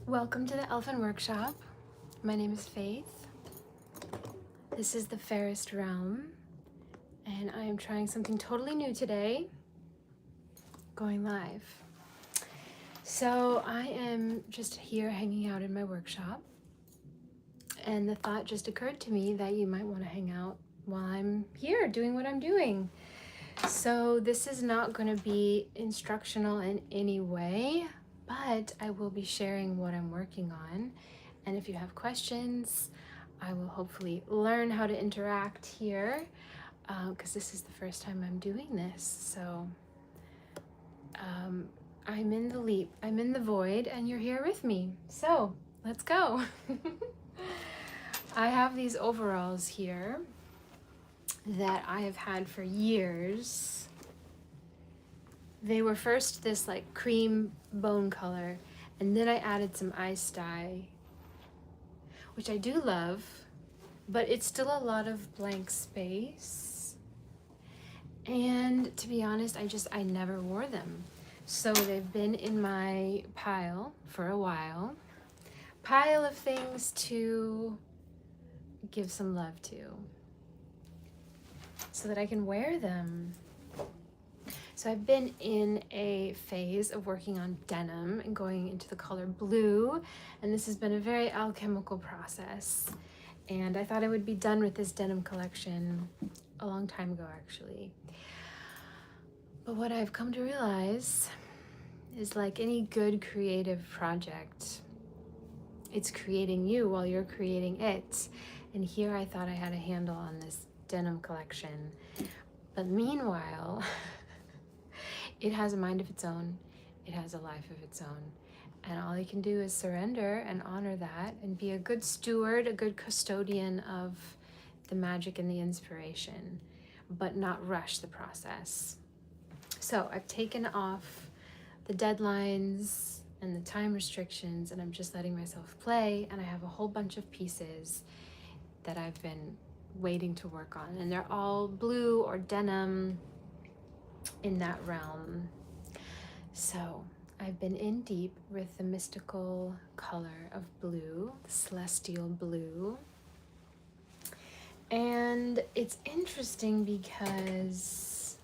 Welcome to the Elfin Workshop. My name is Faith. This is the fairest realm, and I am trying something totally new today, going live. So I am just here hanging out in my workshop, and the thought just occurred to me that you might want to hang out while I'm here doing what I'm doing. So this is not going to be instructional in any way, but I will be sharing what I'm working on. And if you have questions, I will hopefully learn how to interact here, because this is the first time I'm doing this. So I'm in the leap, I'm in the void, and you're here with me. So let's go. I have these overalls here that I have had for years. They were first this like cream bone color, and then I added some ice dye, which I do love, but it's still a lot of blank space. And to be honest, I never wore them. So they've been in my pile for a while. Pile of things to give some love to, so that I can wear them. So I've been in a phase of working on denim and going into the color blue, and this has been a very alchemical process. And I thought I would be done with this denim collection a long time ago, actually. But what I've come to realize is, like any good creative project, it's creating you while you're creating it. And here I thought I had a handle on this denim collection. But meanwhile, it has a mind of its own. It has a life of its own. And all I can do is surrender and honor that and be a good steward, a good custodian of the magic and the inspiration, but not rush the process. So I've taken off the deadlines and the time restrictions, and I'm just letting myself play. And I have a whole bunch of pieces that I've been waiting to work on, and they're all blue or denim in that realm. So I've been in deep with the mystical color of blue, the celestial blue. And it's interesting because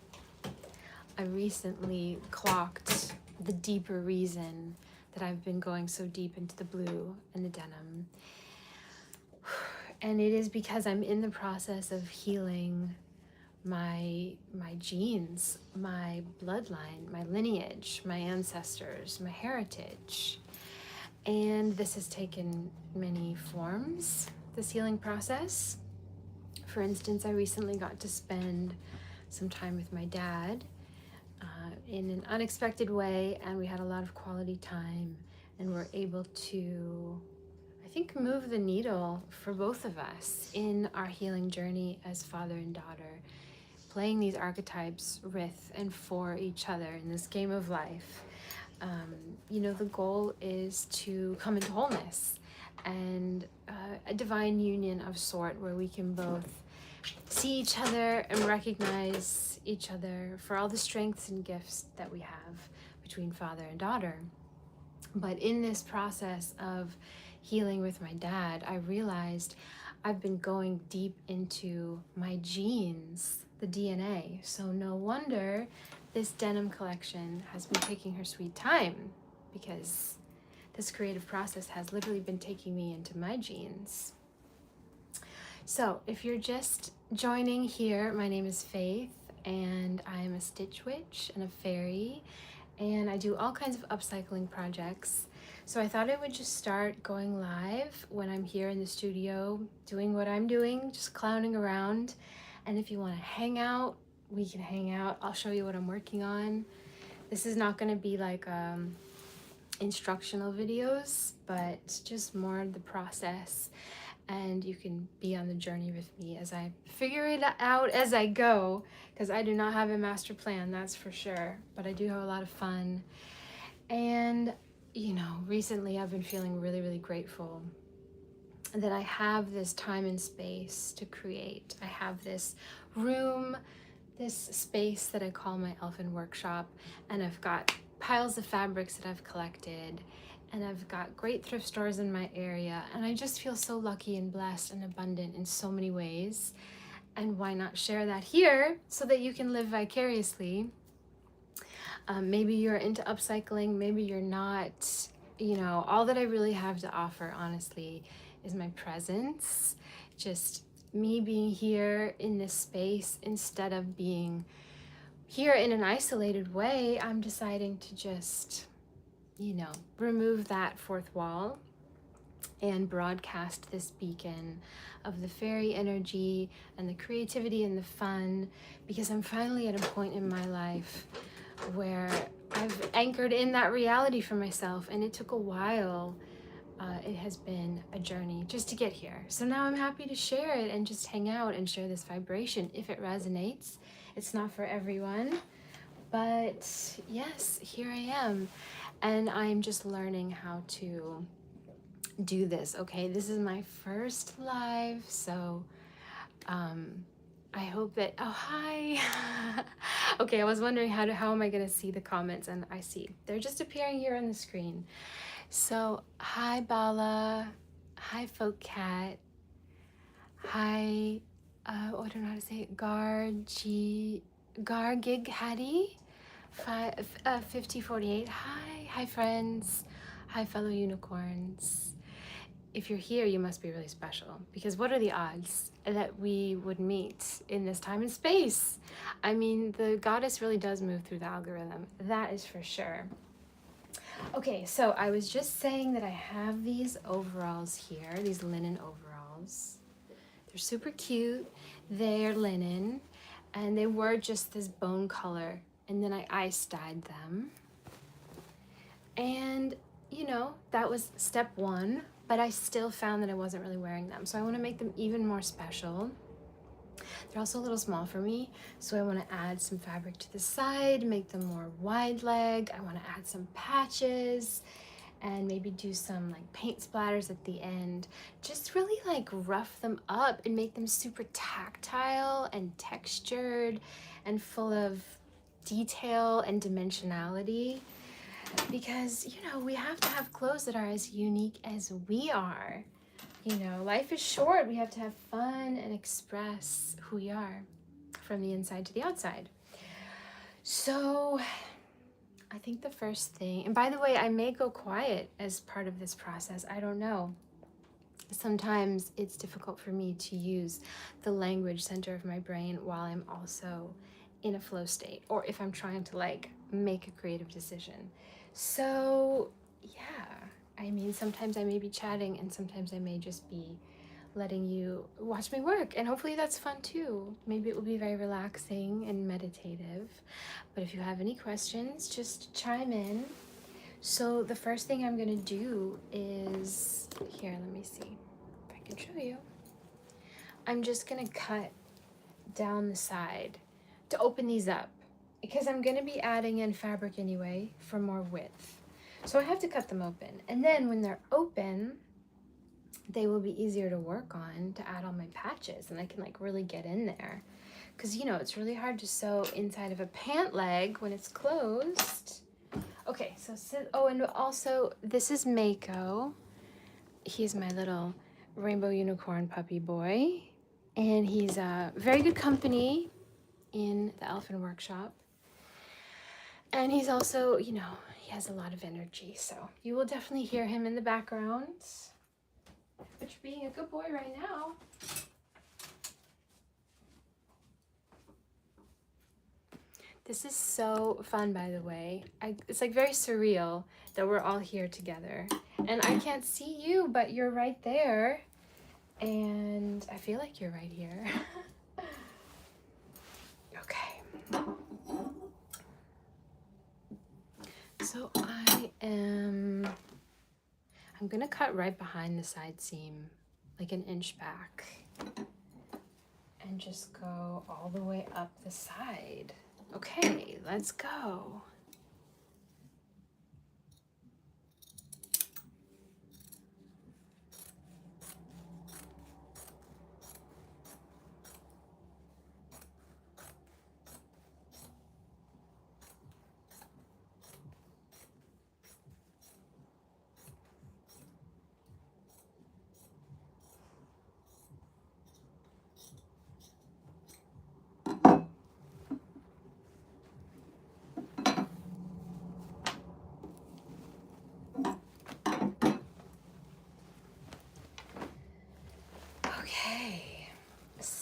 I recently clocked the deeper reason that I've been going so deep into the blue and the denim. And it is because I'm in the process of healing my genes, my bloodline, my lineage, my ancestors, my heritage. And this has taken many forms, this healing process. For instance, I recently got to spend some time with my dad in an unexpected way, and we had a lot of quality time, and we're able to, I think, move the needle for both of us in our healing journey as father and daughter, playing these archetypes with and for each other in this game of life. The goal is to come into wholeness and a divine union of sort where we can both see each other and recognize each other for all the strengths and gifts that we have between father and daughter. But in this process of healing with my dad, I realized I've been going deep into my genes, the DNA. So no wonder this denim collection has been taking her sweet time, because this creative process has literally been taking me into my genes. So if you're just joining here, my name is Faith, and I am a stitch witch and a fairy, and I do all kinds of upcycling projects. So I thought I would just start going live when I'm here in the studio doing what I'm doing, just clowning around. And if you want to hang out, we can hang out. I'll show you what I'm working on. This is not going to be like instructional videos, but just more the process. And you can be on the journey with me as I figure it out as I go, because I do not have a master plan, that's for sure. But I do have a lot of fun. And recently I've been feeling really, really grateful that I have this time and space to create. I have this room, this space that I call my Elfin Workshop, and I've got piles of fabrics that I've collected, and I've got great thrift stores in my area, and I just feel so lucky and blessed and abundant in so many ways. And why not share that here so that you can live vicariously? Maybe you're into upcycling, maybe you're not. You know, all that I really have to offer, honestly, is my presence. Just me being here in this space instead of being here in an isolated way. I'm deciding to just, you know, remove that fourth wall and broadcast this beacon of the fairy energy and the creativity and the fun, because I'm finally at a point in my life where I've anchored in that reality for myself, and it took a while. It has been a journey just to get here. So now I'm happy to share it and just hang out and share this vibration if it resonates. It's not for everyone, but yes, here I am. And I'm just learning how to do this. Okay, this is my first live, so I hope that, oh, hi. Okay, I was wondering how am I gonna see the comments, and I see they're just appearing here on the screen. So hi Bala, hi Folk Cat, hi I don't know how to say it, Gargig Hattie, 5048. Hi friends, hi fellow unicorns. If you're here, you must be really special, because what are the odds that we would meet in this time and space? I mean, the goddess really does move through the algorithm, that is for sure. Okay, so I was just saying that I have these overalls here, these linen overalls. They're super cute. They're linen, and they were just this bone color, and then I ice dyed them. And, you know, that was step one, but I still found that I wasn't really wearing them. So I want to make them even more special. They're also a little small for me, so I want to add some fabric to the side, make them more wide leg. I want to add some patches and maybe do some like paint splatters at the end. Just really like rough them up and make them super tactile and textured and full of detail and dimensionality. Because, you know, we have to have clothes that are as unique as we are. You know, life is short. We have to have fun and express who we are from the inside to the outside. So I think the first thing, and by the way, I may go quiet as part of this process. I don't know. Sometimes it's difficult for me to use the language center of my brain while I'm also in a flow state, or if I'm trying to like make a creative decision. So yeah, I mean, sometimes I may be chatting and sometimes I may just be letting you watch me work, and hopefully that's fun too. Maybe it will be very relaxing and meditative, but if you have any questions, just chime in. So the first thing I'm gonna do is, here, let me see if I can show you. I'm just gonna cut down the side to open these up, because I'm gonna be adding in fabric anyway for more width. So I have to cut them open, and then when they're open, they will be easier to work on to add all my patches, and I can like really get in there. Because, you know, it's really hard to sew inside of a pant leg when it's closed. Okay, so, oh, and also this is Mako. He's my little rainbow unicorn puppy boy, and he's a very good company in the Elfin Workshop. And he's also, you know, he has a lot of energy, so you will definitely hear him in the background. But you're being a good boy right now. This is so fun, by the way. It's like very surreal that we're all here together. And I can't see you, but you're right there. And I feel like you're right here. Okay. So I'm gonna cut right behind the side seam, like an inch back. And just go all the way up the side. Okay, let's go.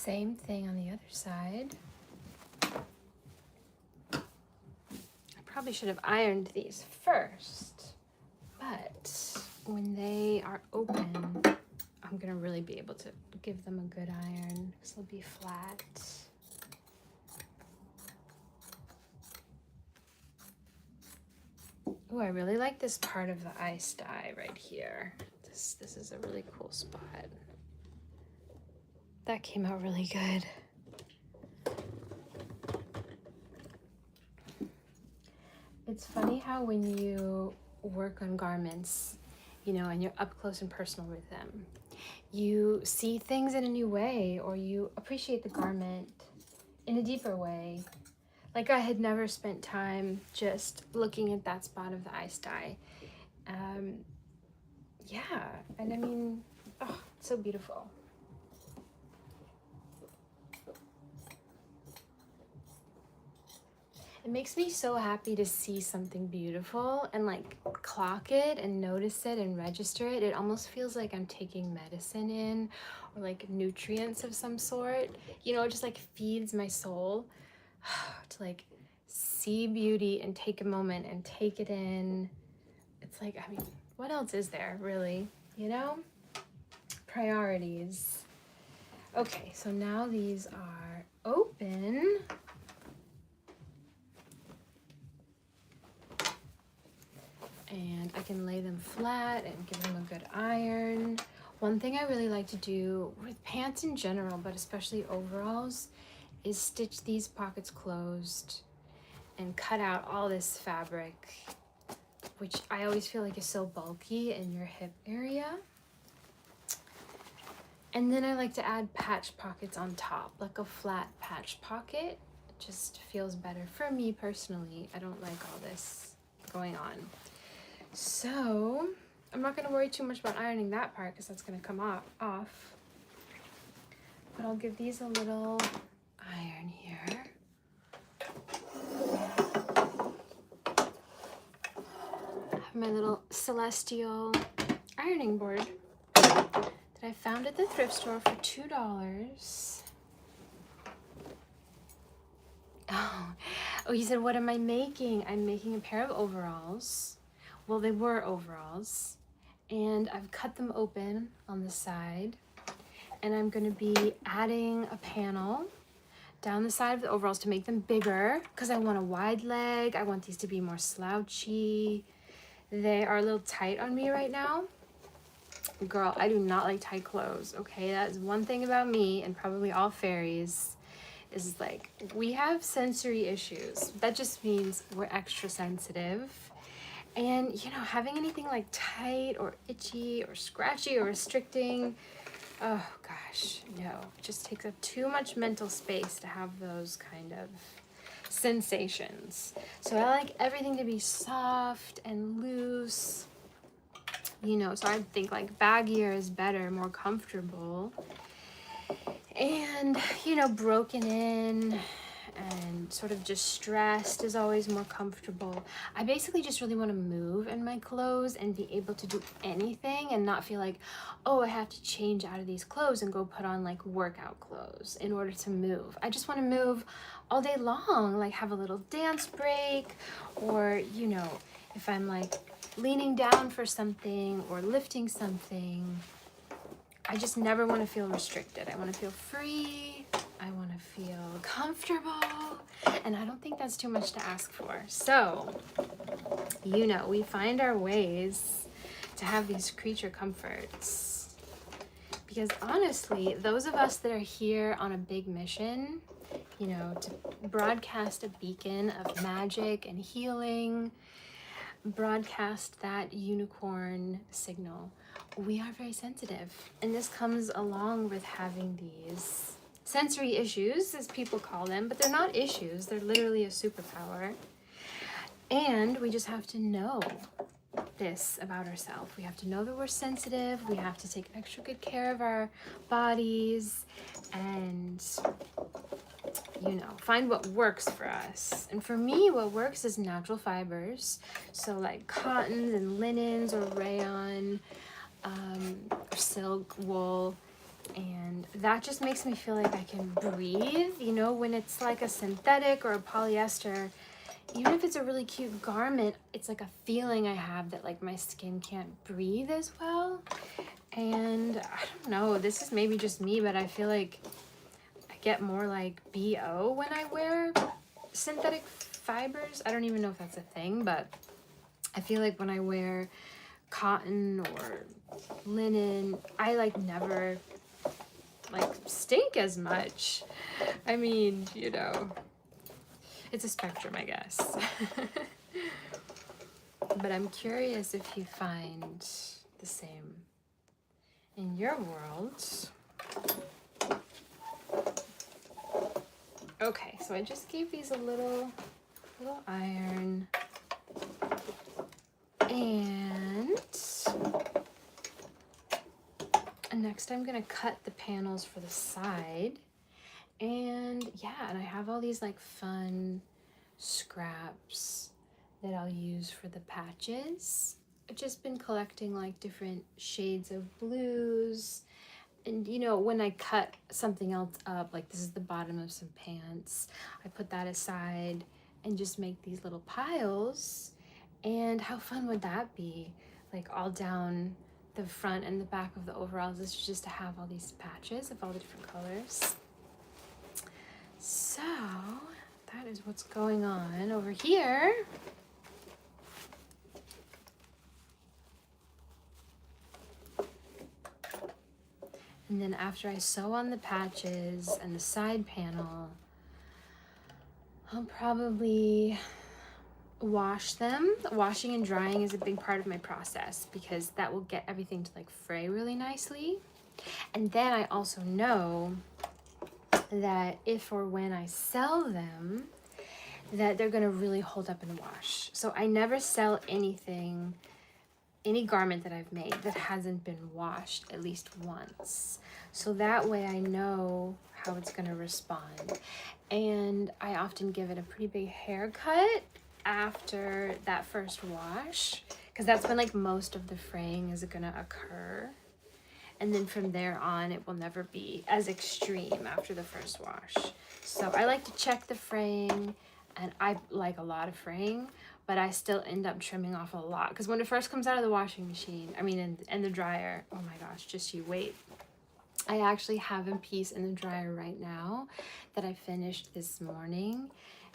Same thing on the other side. I probably should have ironed these first, but when they are open, I'm gonna really be able to give them a good iron because they'll be flat. Oh, I really like this part of the ice dye right here. This is a really cool spot. That came out really good. It's funny how when you work on garments, you know, and you're up close and personal with them, you see things in a new way, or you appreciate the garment in a deeper way. Like I had never spent time just looking at that spot of the ice dye. Yeah, and I mean, oh, it's so beautiful. It makes me so happy to see something beautiful and like clock it and notice it and register it. It almost feels like I'm taking medicine in, or like nutrients of some sort. You know, it just like feeds my soul to like see beauty and take a moment and take it in. It's like, I mean, what else is there really, you know? Priorities. Okay, so now these are open. And I can lay them flat and give them a good iron. One thing I really like to do with pants in general, but especially overalls, is stitch these pockets closed and cut out all this fabric, which I always feel like is so bulky in your hip area. And then I like to add patch pockets on top, like a flat patch pocket. It just feels better for me personally. I don't like all this going on. So I'm not going to worry too much about ironing that part because that's going to come off. But I'll give these a little iron here. I have my little celestial ironing board that I found at the thrift store for $2. Oh, you said, what am I making? I'm making a pair of overalls. Well, they were overalls, and I've cut them open on the side, and I'm going to be adding a panel down the side of the overalls to make them bigger because I want a wide leg. I want these to be more slouchy. They are a little tight on me right now. Girl, I do not like tight clothes, okay? That is one thing about me and probably all fairies, is like we have sensory issues. That just means we're extra sensitive. And, you know, having anything like tight or itchy or scratchy or restricting, oh gosh, no. It just takes up too much mental space to have those kind of sensations. So I like everything to be soft and loose, you know, so I think like baggier is better, more comfortable. And, you know, broken in and sort of just stressed is always more comfortable. I basically just really want to move in my clothes and be able to do anything and not feel like, oh, I have to change out of these clothes and go put on like workout clothes in order to move. I just want to move all day long, like have a little dance break, or, you know, if I'm like leaning down for something or lifting something, I just never want to feel restricted. I want to feel free. I want to feel comfortable. And I don't think that's too much to ask for. So, you know, we find our ways to have these creature comforts. Because honestly, those of us that are here on a big mission, you know, to broadcast a beacon of magic and healing, broadcast that unicorn signal, we are very sensitive. And this comes along with having these sensory issues, as people call them, but they're not issues. They're literally a superpower. And we just have to know this about ourselves. We have to know that we're sensitive. We have to take extra good care of our bodies and, you know, find what works for us. And for me, what works is natural fibers. So like cottons and linens or rayon, or silk, wool. And that just makes me feel like I can breathe, you know, when it's like a synthetic or a polyester, even if it's a really cute garment, it's like a feeling I have that like my skin can't breathe as well. And I don't know, this is maybe just me, but I feel like I get more like BO when I wear synthetic fibers. I don't even know if that's a thing, but I feel like when I wear cotton or linen, I like never like stink as much. I mean, you know, it's a spectrum, I guess. But I'm curious if you find the same in your world. Okay, so I just gave these a little iron, and next I'm gonna cut the panels for the side. And yeah, and I have all these like fun scraps that I'll use for the patches. I've just been collecting like different shades of blues. And you know, when I cut something else up, like this is the bottom of some pants, I put that aside and just make these little piles. And how fun would that be? Like all down the front and the back of the overalls is just to have all these patches of all the different colors. So that is what's going on over here. And then after I sew on the patches and the side panel, I'll probably wash them. Washing and drying is a big part of my process because that will get everything to like fray really nicely. And then I also know that if or when I sell them, that they're gonna really hold up in the wash. So I never sell anything, any garment that I've made that hasn't been washed at least once. So that way I know how it's gonna respond. And I often give it a pretty big haircut after that first wash, because that's when like most of the fraying is gonna occur. And then from there on, it will never be as extreme after the first wash. So I like to check the fraying, and I like a lot of fraying, but I still end up trimming off a lot. Because when it first comes out of the washing machine, I mean, in the dryer, oh my gosh, just you wait. I actually have a piece in the dryer right now that I finished this morning.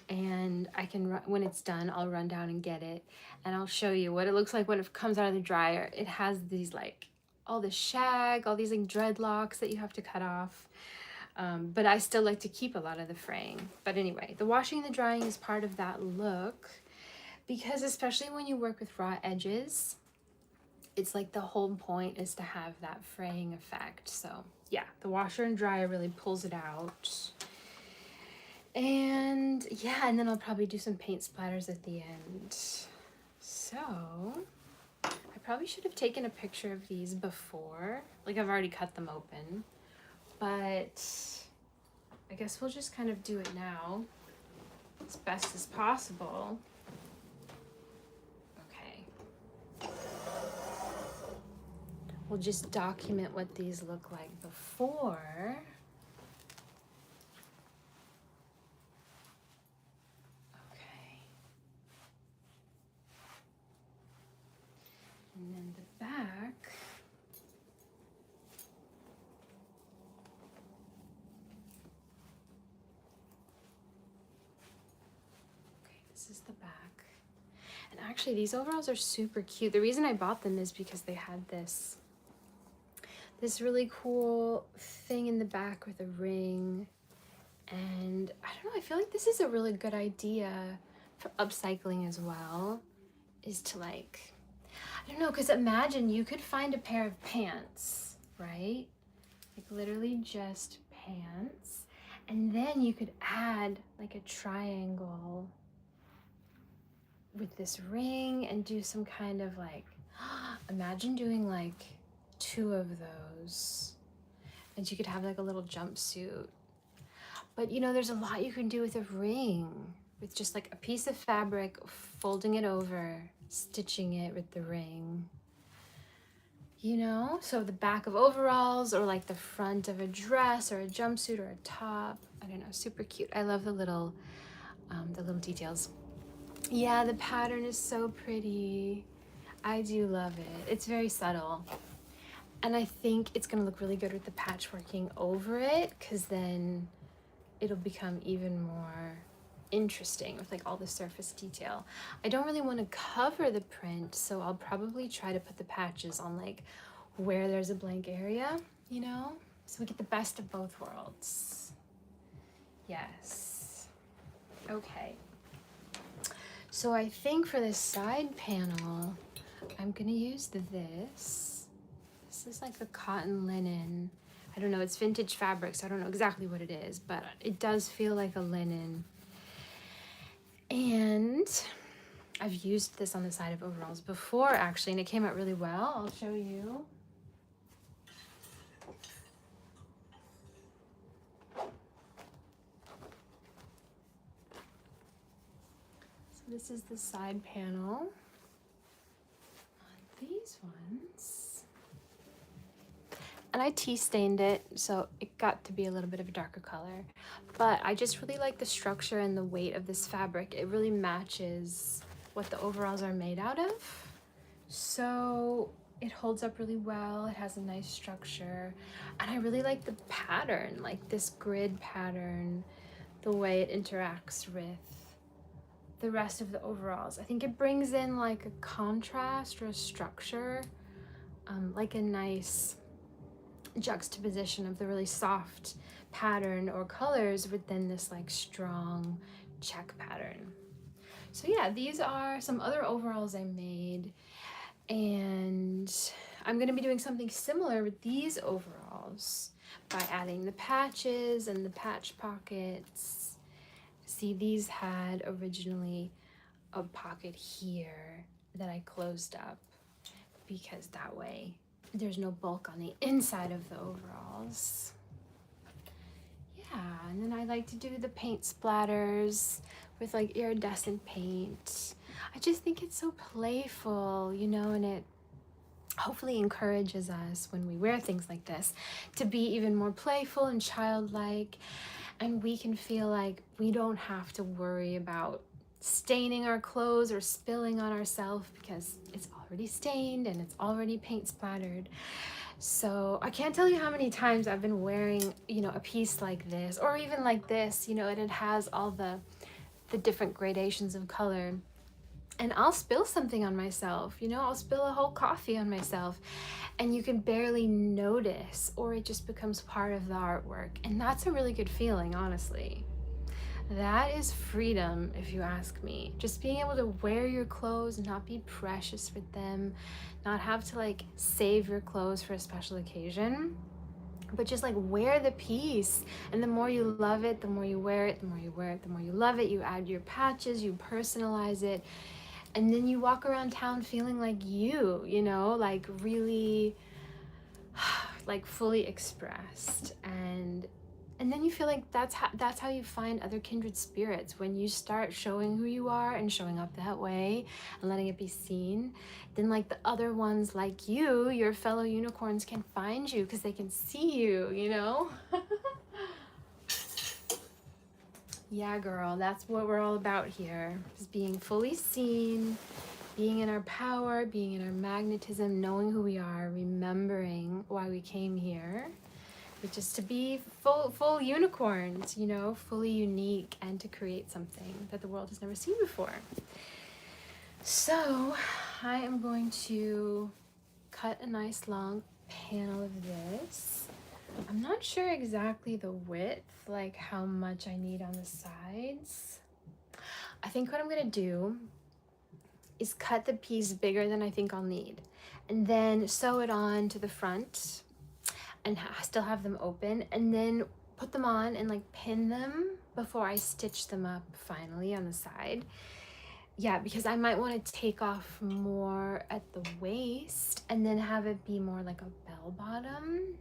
And I can, when it's done, I'll run down and get it. And I'll show you what it looks like when it comes out of the dryer. It has these like, all the shag, all these like dreadlocks that you have to cut off. But I still like to keep a lot of the fraying. But anyway, the washing and the drying is part of that look, because especially when you work with raw edges, it's like the whole point is to have that fraying effect. So yeah, the washer and dryer really pulls it out. And yeah, and then I'll probably do some paint splatters at the end. So I probably should have taken a picture of these before. Like I've already cut them open, but I guess we'll just kind of do it now as best as possible. Okay. We'll just document what these look like before. And then the back. Okay, this is the back. And actually these overalls are super cute. The reason I bought them is because they had this really cool thing in the back with a ring. And I don't know, I feel like this is a really good idea for upcycling as well, is to like, I don't know, because imagine you could find a pair of pants, right? Like literally just pants. And then you could add like a triangle with this ring and do some kind of like, imagine doing like 2 of those. And you could have like a little jumpsuit. But you know, there's a lot you can do with a ring, with just like a piece of fabric, folding it over, stitching it with the ring. you know? So the back of overalls, or like the front of a dress or a jumpsuit or a top. I don't know, super cute. I love the little details. Yeah, the pattern is so pretty. I do love it. It's very subtle. And I think it's gonna look really good with the patchworking over it, because then it'll become even more interesting with like all the surface detail. I don't really want to cover the print, so I'll probably try to put the patches on like where there's a blank area, you know? So we get the best of both worlds. Yes. Okay. So I think for this side panel, I'm gonna use this. This is like a cotton linen. I don't know, it's vintage fabric, so I don't know exactly what it is, but it does feel like a linen. And I've used this on the side of overalls before, actually, and it came out really well. I'll show you. So this is the side panel on these ones. And I tea stained it, so it got to be a little bit of a darker color. But I just really like the structure and the weight of this fabric. It really matches what the overalls are made out of. So it holds up really well. It has a nice structure. And I really like the pattern, like this grid pattern, the way it interacts with the rest of the overalls. I think it brings in like a contrast or a structure, like a nice juxtaposition of the really soft pattern or colors within this like strong check pattern. So yeah, these are some other overalls I made, and I'm going to be doing something similar with these overalls by adding the patches and the patch pockets. See, these had originally a pocket here that I closed up because that way there's no bulk on the inside of the overalls. Yeah, and then I like to do the paint splatters with like iridescent paint. I just think it's so playful, you know, and it hopefully encourages us when we wear things like this to be even more playful and childlike, and we can feel like we don't have to worry about staining our clothes or spilling on ourselves because it's already stained and it's already paint splattered. So I can't tell you how many times I've been wearing, you know, a piece like this, or even like this, you know, and it has all the different gradations of color. And I'll spill something on myself, you know, I'll spill a whole coffee on myself, and you can barely notice, or it just becomes part of the artwork. And that's a really good feeling, honestly. That is freedom, if you ask me. Just being able to wear your clothes and not be precious with them, not have to like save your clothes for a special occasion, but just like wear the piece. And the more you love it, the more you wear it, the more you wear it, the more you love it. You add your patches, you personalize it, and then you walk around town feeling like you know, like really like fully expressed. And then you feel like that's how you find other kindred spirits. When you start showing who you are and showing up that way and letting it be seen, then like the other ones like you, your fellow unicorns, can find you because they can see you, you know? Yeah, girl, that's what we're all about here, is being fully seen, being in our power, being in our magnetism, knowing who we are, remembering why we came here, which is to be full unicorns, you know, fully unique, and to create something that the world has never seen before. So I am going to cut a nice long panel of this. I'm not sure exactly the width, like how much I need on the sides. I think what I'm gonna do is cut the piece bigger than I think I'll need, and then sew it on to the front and still have them open, and then put them on and like pin them before I stitch them up finally on the side. Yeah, because I might want to take off more at the waist and then have it be more like a bell bottom.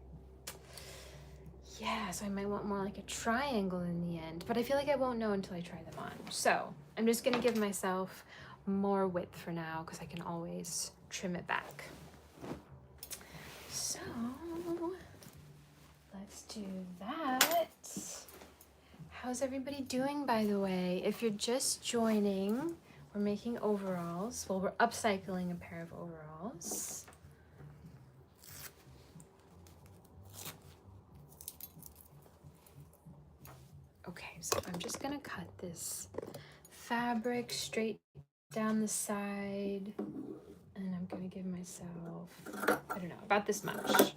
Yeah, so I might want more like a triangle in the end, but I feel like I won't know until I try them on. So I'm just gonna give myself more width for now because I can always trim it back. So let's do that. How's everybody doing, by the way? If you're just joining, we're making overalls. Well, we're upcycling a pair of overalls. Okay, so I'm just gonna cut this fabric straight down the side, and I'm gonna give myself, I don't know, about this much.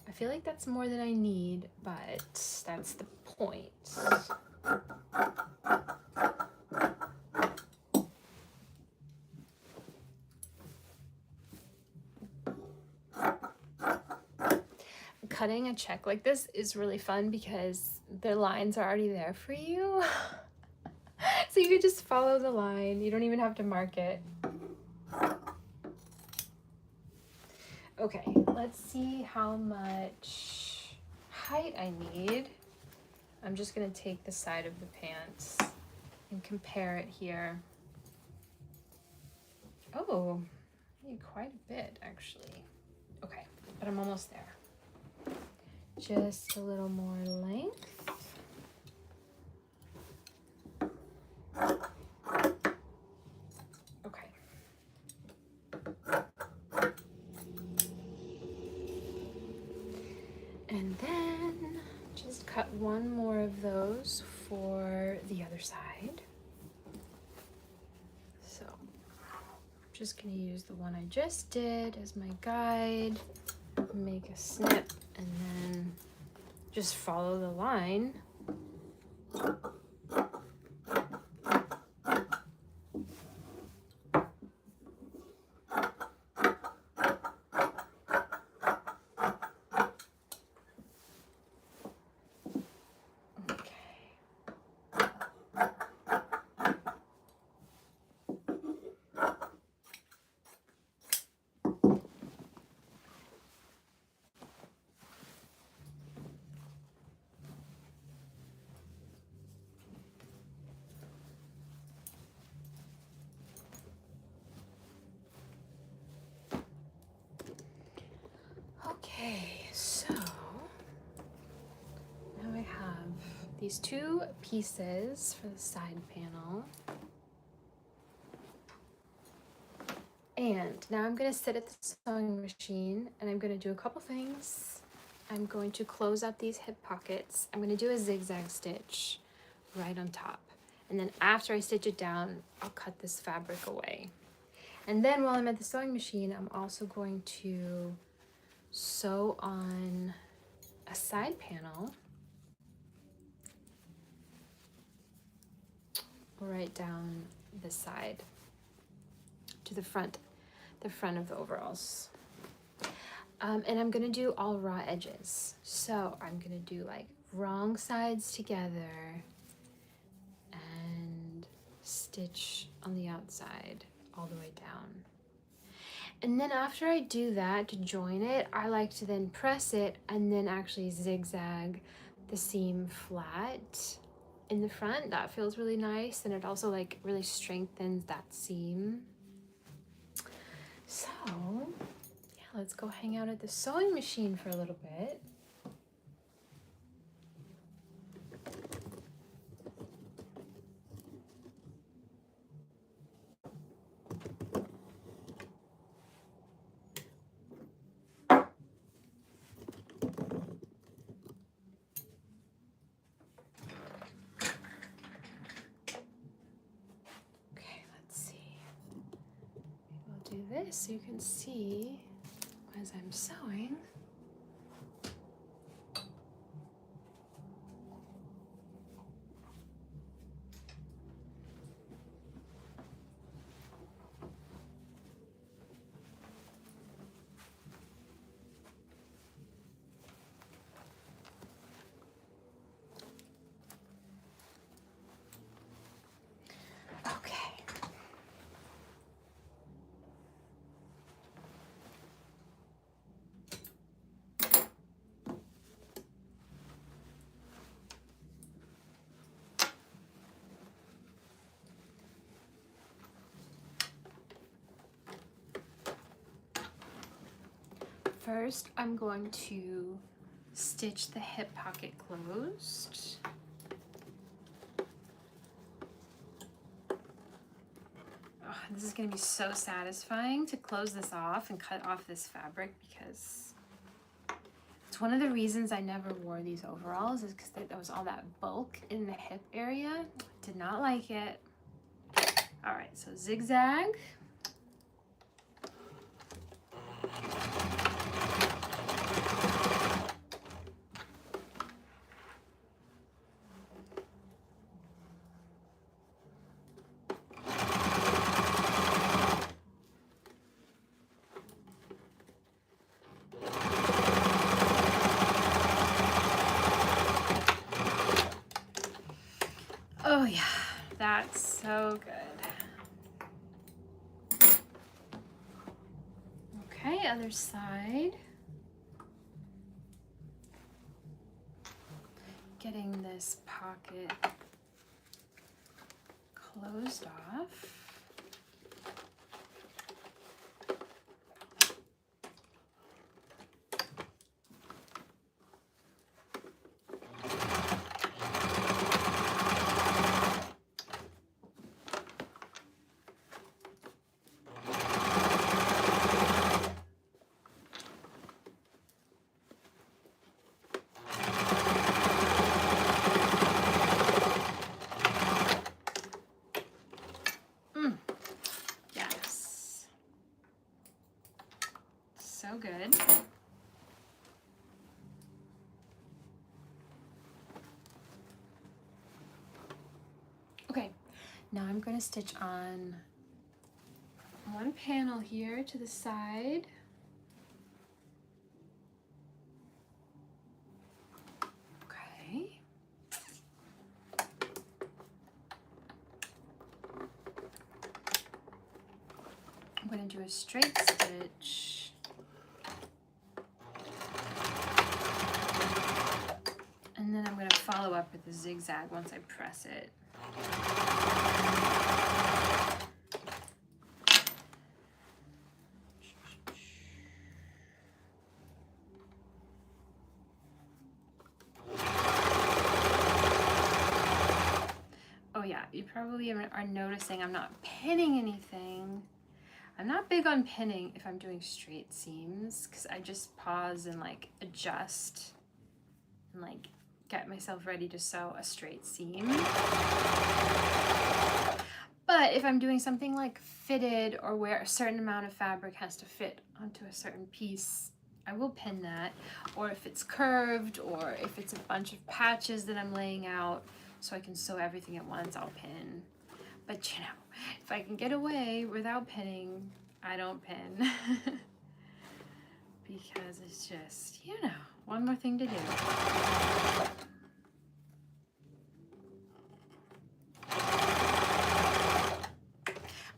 I feel like that's more than I need, but that's the point. Cutting a check like this is really fun because the lines are already there for you. So you can just follow the line. You don't even have to mark it. Okay, let's see how much height I need. I'm just gonna take the side of the pants and compare it here. Oh, I need quite a bit actually. Okay, but I'm almost there. Just a little more length. Okay. And then just cut one more of those for the other side. So I'm just gonna use the one I just did as my guide, make a snip, and then just follow the line. Okay, so now I have these two pieces for the side panel. And now I'm gonna sit at the sewing machine and I'm gonna do a couple things. I'm going to close out these hip pockets. I'm gonna do a zigzag stitch right on top. And then after I stitch it down, I'll cut this fabric away. And then while I'm at the sewing machine, I'm also going to sew on a side panel right down the side to the front of the overalls. And I'm gonna do all raw edges. So I'm gonna do like wrong sides together and stitch on the outside all the way down. And then after I do that, to join it, I like to then press it and then actually zigzag the seam flat in the front. That feels really nice, and it also like really strengthens that seam. So yeah, let's go hang out at the sewing machine for a little bit. Do this so you can see as I'm sewing. Okay. First, I'm going to stitch the hip pocket closed. Oh, this is going to be so satisfying to close this off and cut off this fabric, because it's one of the reasons I never wore these overalls, is because there was all that bulk in the hip area. Did not like it. All right, so zigzag. Oh yeah, that's so good. Okay, other side. Getting this pocket closed off. Yes. So good. Okay, now I'm going to stitch on one panel here to the side. Okay. I'm going to do a straight stitch. And then I'm going to follow up with a zigzag once I press it. Oh yeah, you probably are noticing I'm not pinning anything. I'm not big on pinning if I'm doing straight seams, because I just pause and like adjust and like get myself ready to sew a straight seam. But if I'm doing something like fitted, or where a certain amount of fabric has to fit onto a certain piece, I will pin that. Or if it's curved, or if it's a bunch of patches that I'm laying out so I can sew everything at once, I'll pin. But you know, if I can get away without pinning, I don't pin. Because it's just, you know, one more thing to do.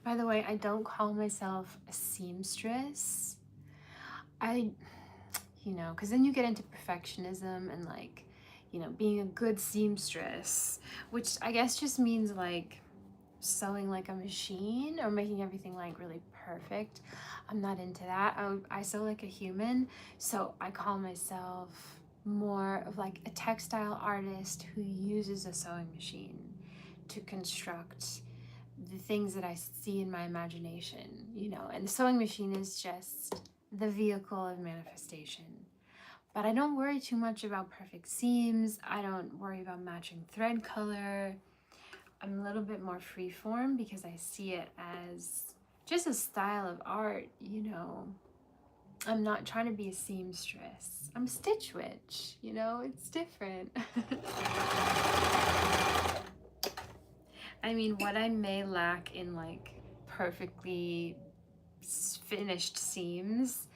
By the way, I don't call myself a seamstress. You know, because then you get into perfectionism and like, you know, being a good seamstress, which I guess just means like sewing like a machine or making everything like really perfect. I'm not into that. I sew like a human, so I call myself more of like a textile artist who uses a sewing machine to construct the things that I see in my imagination, you know, and the sewing machine is just the vehicle of manifestation. But I don't worry too much about perfect seams. I don't worry about matching thread color. I'm a little bit more freeform because I see it as just a style of art, you know. I'm not trying to be a seamstress. I'm a stitch witch, you know, it's different. I mean, what I may lack in like perfectly finished seams,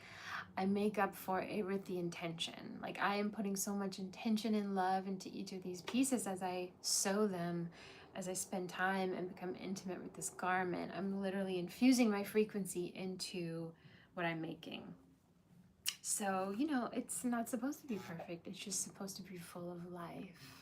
I make up for it with the intention. Like, I am putting so much intention and love into each of these pieces as I sew them, as I spend time and become intimate with this garment. I'm literally infusing my frequency into what I'm making. So, you know, it's not supposed to be perfect. It's just supposed to be full of life.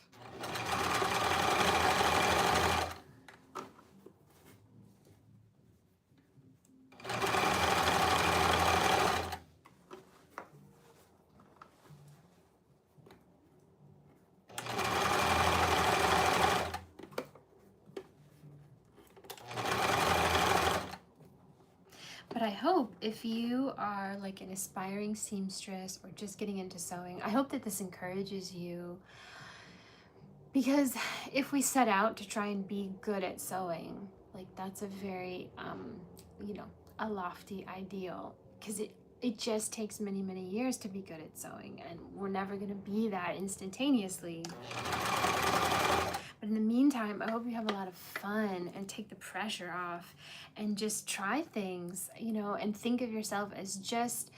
hope if you are like an aspiring seamstress or just getting into sewing, I hope that this encourages you, because if we set out to try and be good at sewing, like that's a very, you know, a lofty ideal, because it just takes many, many years to be good at sewing, and we're never going to be that instantaneously. But in the meantime, I hope you have a lot of fun and take the pressure off and just try things, you know, and think of yourself as just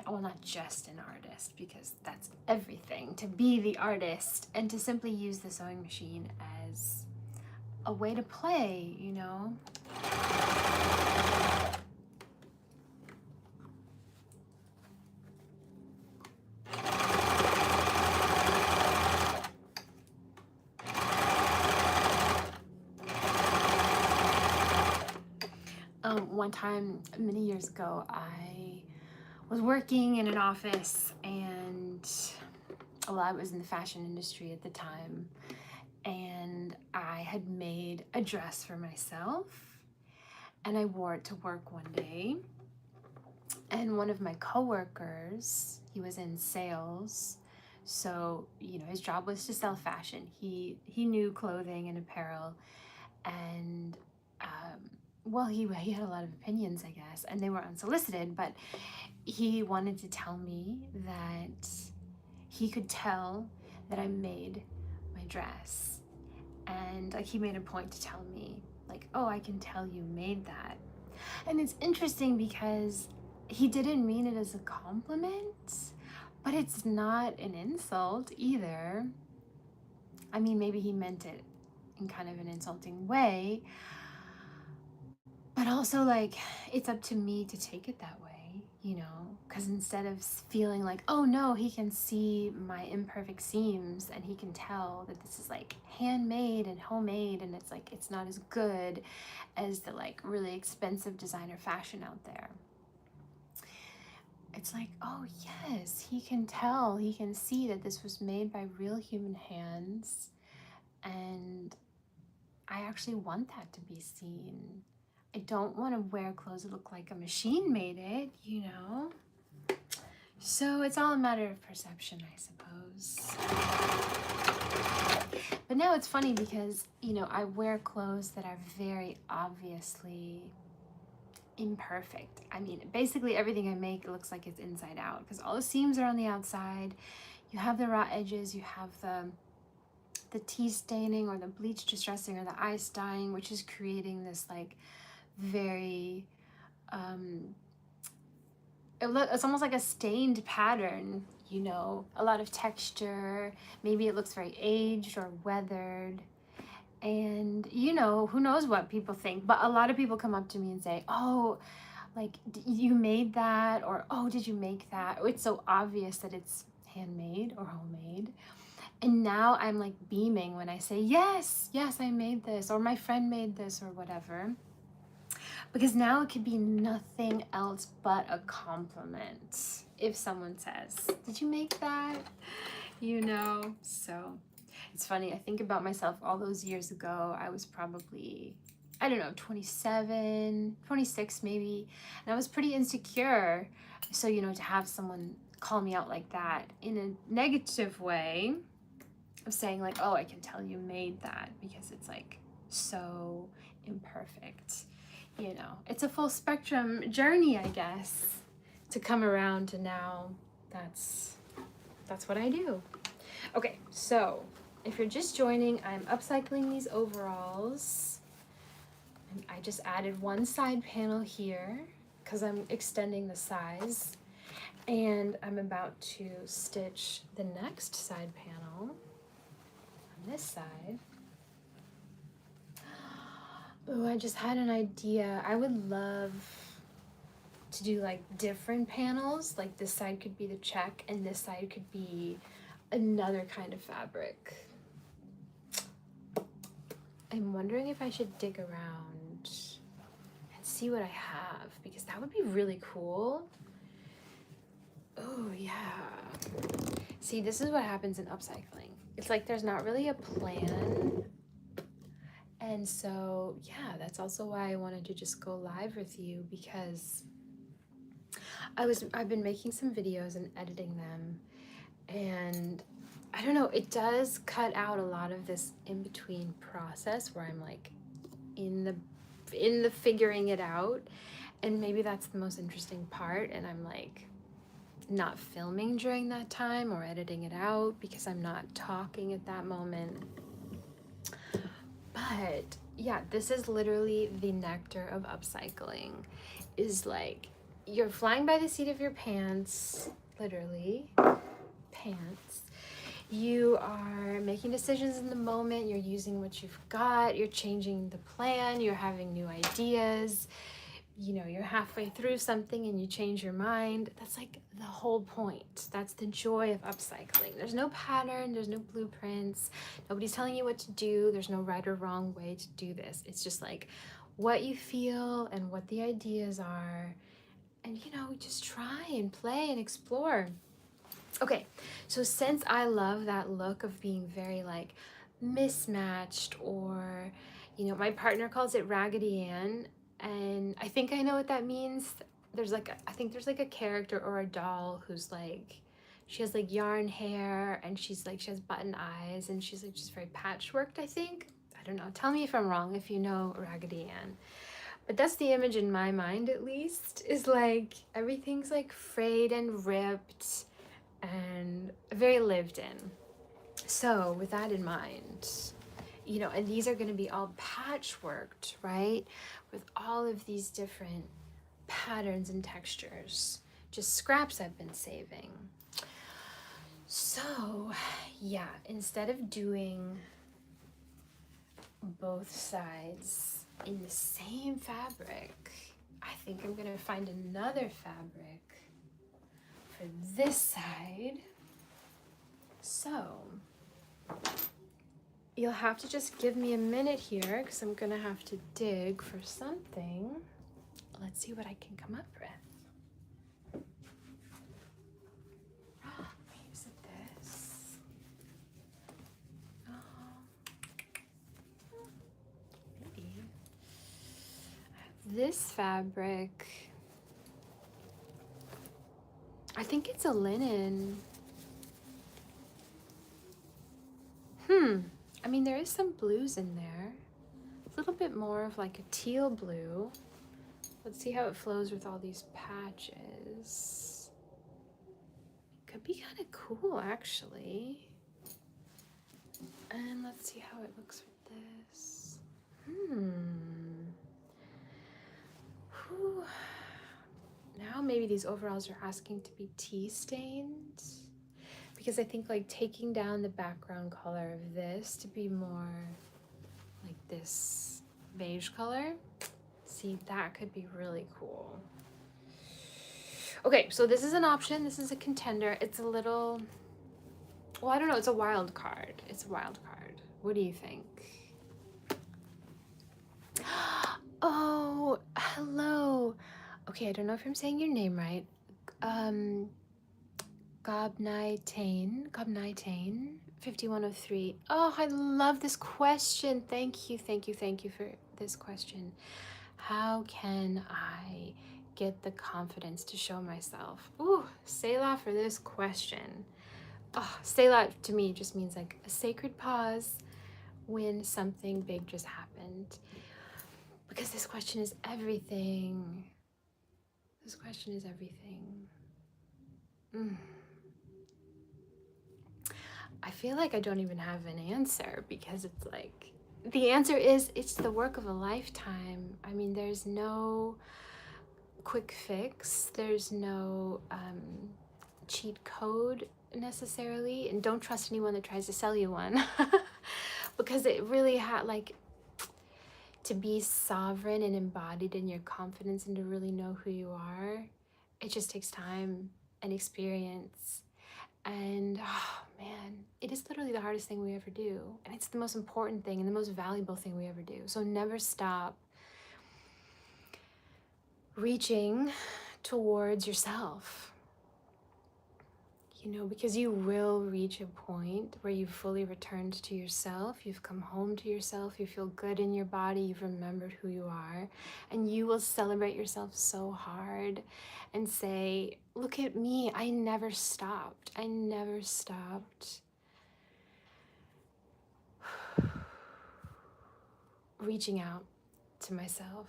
well, not just an artist, because that's everything, to be the artist and to simply use the sewing machine as a way to play, you know. One time, many years ago, I was working in an office, and well, I was in the fashion industry at the time, and I had made a dress for myself, and I wore it to work one day, and one of my coworkers, he was in sales, so you know his job was to sell fashion. He knew clothing and apparel, and well, he had a lot of opinions, I guess, and they were unsolicited, but he wanted to tell me that he could tell that I made my dress. And like he made a point to tell me, like, oh, I can tell you made that. And it's interesting because he didn't mean it as a compliment, but it's not an insult either. I mean, maybe he meant it in kind of an insulting way, but also like it's up to me to take it that way, you know, because instead of feeling like, oh no, he can see my imperfect seams and he can tell that this is like handmade and homemade, and it's like it's not as good as the like really expensive designer fashion out there. It's like, oh yes, he can tell, he can see that this was made by real human hands, and I actually want that to be seen. I don't want to wear clothes that look like a machine made it, you know? So it's all a matter of perception, I suppose. But now it's funny because, you know, I wear clothes that are very obviously imperfect. I mean, basically everything I make, it looks like it's inside out because all the seams are on the outside. You have the raw edges, you have the tea staining or the bleach distressing or the ice dyeing, which is creating this like very it's almost like a stained pattern, you know, a lot of texture. Maybe it looks very aged or weathered, and you know, who knows what people think, but a lot of people come up to me and say, oh, like you made that, or oh, did you make that? It's so obvious that it's handmade or homemade. And now I'm like beaming when I say, yes, I made this, or my friend made this, or whatever. Because now it could be nothing else but a compliment if someone says, did you make that? You know, so it's funny. I think about myself all those years ago. I was probably, I don't know, 27, 26 maybe. And I was pretty insecure. So, you know, to have someone call me out like that in a negative way of saying like, oh, I can tell you made that, because it's like so imperfect. You know, it's a full spectrum journey, I guess, to come around to now. That's what I do. Okay, so if you're just joining, I'm upcycling these overalls. And I just added one side panel here because I'm extending the size. And I'm about to stitch the next side panel on this side. Oh, I just had an idea. I would love to do like different panels. Like this side could be the check and this side could be another kind of fabric. I'm wondering if I should dig around and see what I have, because that would be really cool. Oh yeah. See, this is what happens in upcycling. It's like there's not really a plan. And so, yeah, that's also why I wanted to just go live with you, because I've been making some videos and editing them, and I don't know, it does cut out a lot of this in between process where I'm like in the figuring it out, and maybe that's the most interesting part, and I'm like not filming during that time or editing it out because I'm not talking at that moment. But yeah, this is literally the nectar of upcycling, is like you're flying by the seat of your pants, literally pants. You are making decisions in the moment, you're using what you've got, you're changing the plan, you're having new ideas. You know, you're halfway through something and you change your mind. That's like the whole point. That's the joy of upcycling. There's no pattern, there's no blueprints, nobody's telling you what to do, there's no right or wrong way to do this. It's just like what you feel and what the ideas are, and you know, just try and play and explore. Okay, so since I love that look of being very like mismatched, or you know, my partner calls it Raggedy Ann, and I think I know what that means. There's like I think there's like a character or a doll who's like, she has like yarn hair and she's like, she has button eyes and she's like just very patchworked, I think. I don't know. Tell me if I'm wrong if you know Raggedy Ann. But that's the image in my mind, at least, is like everything's like frayed and ripped and very lived in. So with that in mind, you know, and these are going to be all patchworked, right? With all of these different patterns and textures, just scraps I've been saving. So yeah, instead of doing both sides in the same fabric, I think I'm going to find another fabric for this side. So you'll have to just give me a minute here because I'm gonna have to dig for something. Let's see what I can come up with. Wait, is it this? Maybe. This fabric, I think it's a linen. I mean, there is some blues in there. A little bit more of like a teal blue. Let's see how it flows with all these patches. Could be kind of cool, actually. And let's see how it looks with this. Whew. Now maybe these overalls are asking to be tea stained, because I think like taking down the background color of this to be more like this beige color. See, that could be really cool. Okay, so this is an option. This is a contender. It's a little, well, I don't know. It's a wild card. It's a wild card. What do you think? Oh, hello. Okay, I don't know if I'm saying your name right. Gobnitain, 5103. Oh, I love this question. Thank you for this question. How can I get the confidence to show myself? Ooh, Selah for this question. Oh, Selah to me just means like a sacred pause when something big just happened. Because this question is everything. This question is everything. I feel like I don't even have an answer, because it's like, the answer is it's the work of a lifetime. I mean, there's no quick fix. There's no cheat code necessarily. And don't trust anyone that tries to sell you one. Because it really had like, to be sovereign and embodied in your confidence and to really know who you are, it just takes time and experience. And oh man, it is literally the hardest thing we ever do. And it's the most important thing and the most valuable thing we ever do. So never stop reaching towards yourself. because you will reach a point where you've fully returned to yourself, you've come home to yourself, you feel good in your body, you've remembered who you are, and you will celebrate yourself so hard and say, look at me, I never stopped. I never stopped reaching out to myself.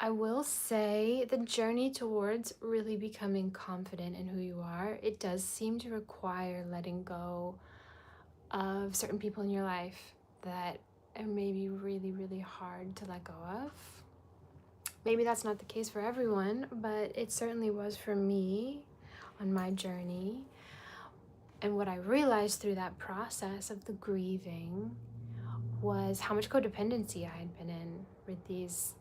I will say the journey towards really becoming confident in who you are, it does seem to require letting go of certain people in your life that are maybe really, really hard to let go of. Maybe that's not the case for everyone, but it certainly was for me on my journey. And what I realized through that process of the grieving was how much codependency I had been in with these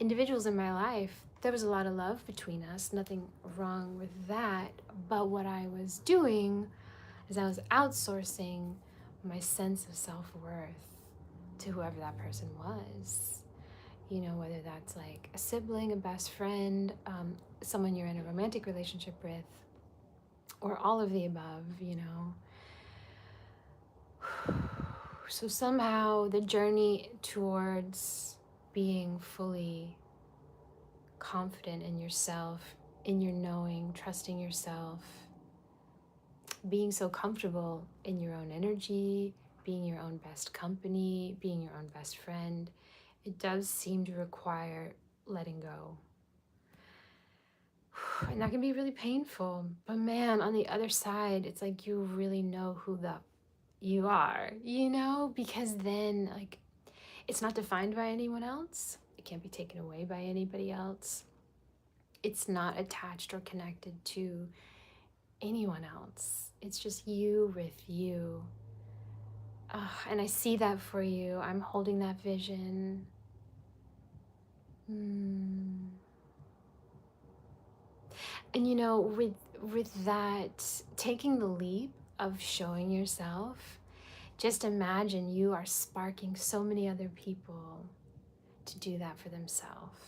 individuals in my life. There was a lot of love between us, nothing wrong with that, but what I was doing is I was outsourcing my sense of self-worth to whoever that person was. Whether that's like a sibling, a best friend, someone you're in a romantic relationship with, or all of the above. So somehow the journey towards being fully confident in yourself, in your knowing, trusting yourself, being so comfortable in your own energy, being your own best company, being your own best friend, it does seem to require letting go. And that can be really painful. But man, on the other side, it's like you really know who you are, because then it's not defined by anyone else. It can't be taken away by anybody else. It's not attached or connected to anyone else. It's just you with you. And I see that for you. I'm holding that vision. And with that, taking the leap of showing yourself, just imagine you are sparking so many other people to do that for themselves,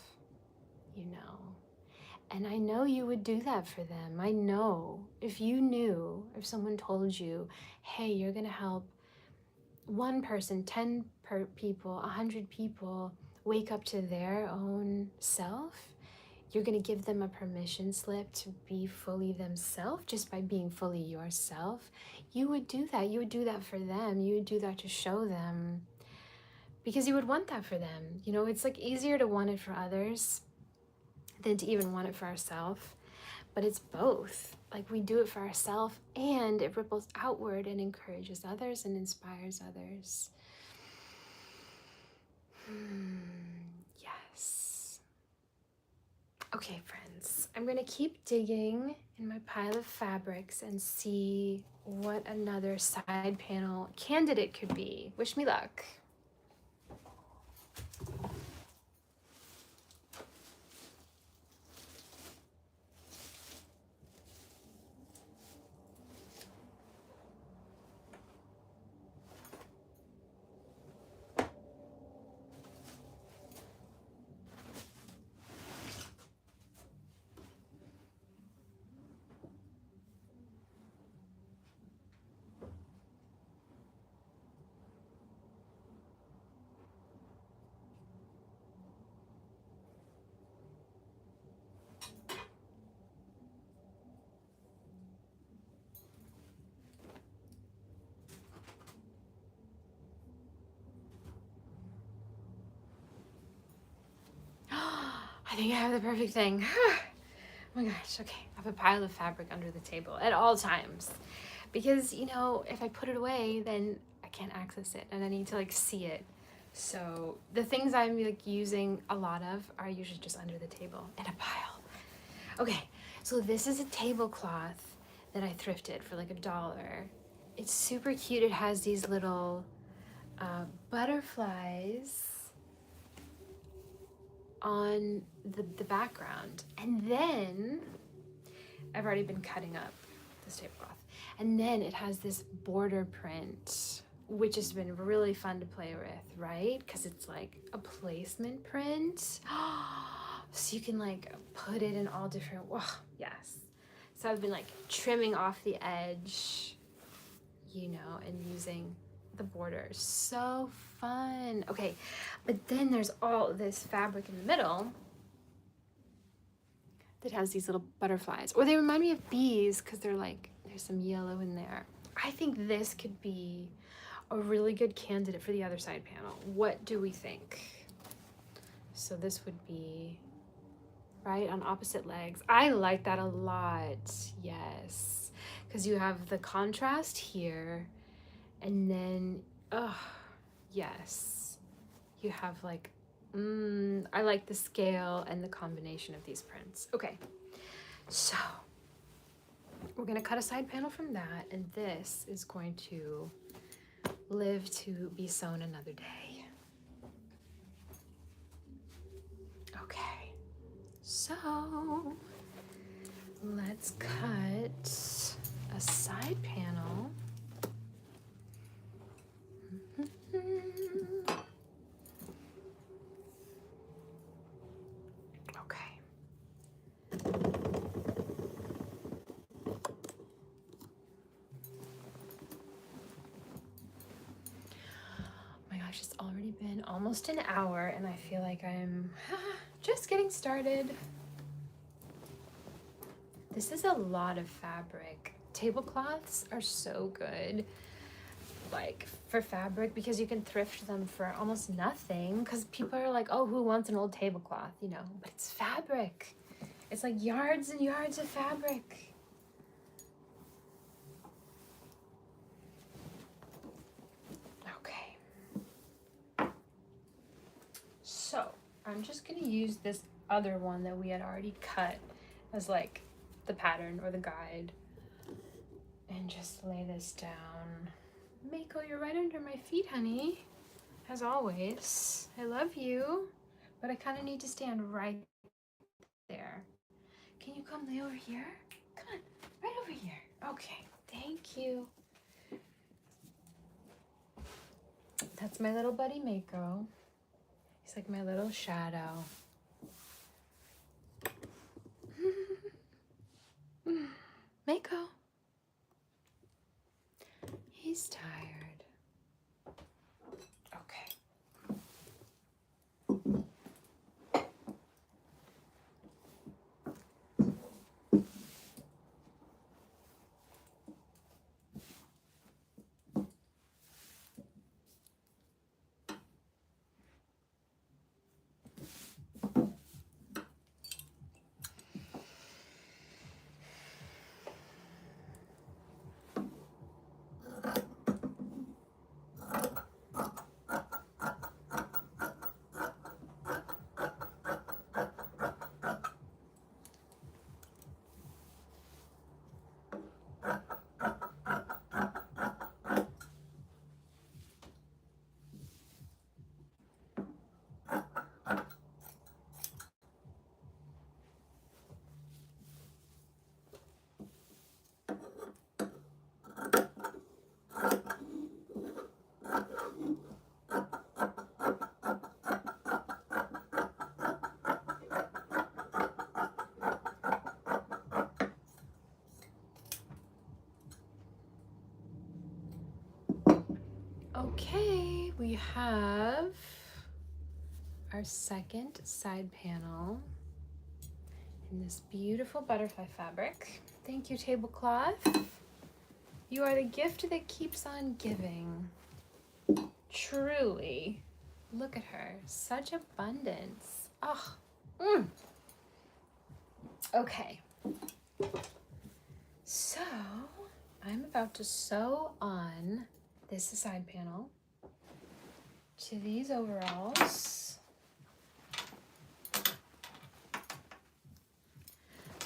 And I know you would do that for them. I know if someone told you, hey, you're going to help one person, 10 people, 100 people wake up to their own self, you're going to give them a permission slip to be fully themselves just by being fully yourself. You would do that. You would do that for them. You would do that to show them because you would want that for them. It's easier to want it for others than to even want it for ourselves. But it's both. We do it for ourselves and it ripples outward and encourages others and inspires others. Yes. Okay, friends, I'm going to keep digging in my pile of fabrics and see what another side panel candidate could be. Wish me luck. I think I have the perfect thing. Oh my gosh, okay. I have a pile of fabric under the table at all times. Because, if I put it away, then I can't access it and I need to see it. So the things I'm using a lot of are usually just under the table in a pile. Okay, so this is a tablecloth that I thrifted for $1. It's super cute. It has these little butterflies on the background. And then I've already been cutting up this tablecloth. And then it has this border print, which has been really fun to play with, right? Because it's a placement print. So you can like put it in all different, oh, yes. So I've been like trimming off the edge, you know, and using the border. So fun. Okay, but then there's all this fabric in the middle that has these little butterflies, or they remind me of bees because they're like, there's some yellow in there. I think this could be a really good candidate for the other side panel. What do we think? So this would be right on opposite legs. I like that a lot. Yes, because you have the contrast here, and then yes, you have like I like the scale and the combination of these prints. Okay, so we're gonna cut a side panel from that, and this is going to live to be sewn another day. Okay, so let's cut a side panel. Okay. My gosh, it's already been almost an hour and I feel like I'm just getting started. This is a lot of fabric. Tablecloths are so good, like for fabric, because you can thrift them for almost nothing, because people are like, oh, who wants an old tablecloth, you know, but it's fabric. It's like yards and yards of fabric. Okay. So I'm just gonna use this other one that we had already cut as like the pattern or the guide, and just lay this down. Mako, you're right under my feet, honey. As always, I love you, but I kind of need to stand right there. Can you come lay over here? Come on, right over here. Okay, thank you. That's my little buddy Mako. He's like my little shadow. Mako. He's tired. Okay. Okay, we have our second side panel in this beautiful butterfly fabric. Thank you, tablecloth. You are the gift that keeps on giving. Truly. Look at her. Such abundance. Oh. Okay. So, I'm about to sew on this side panel to these overalls.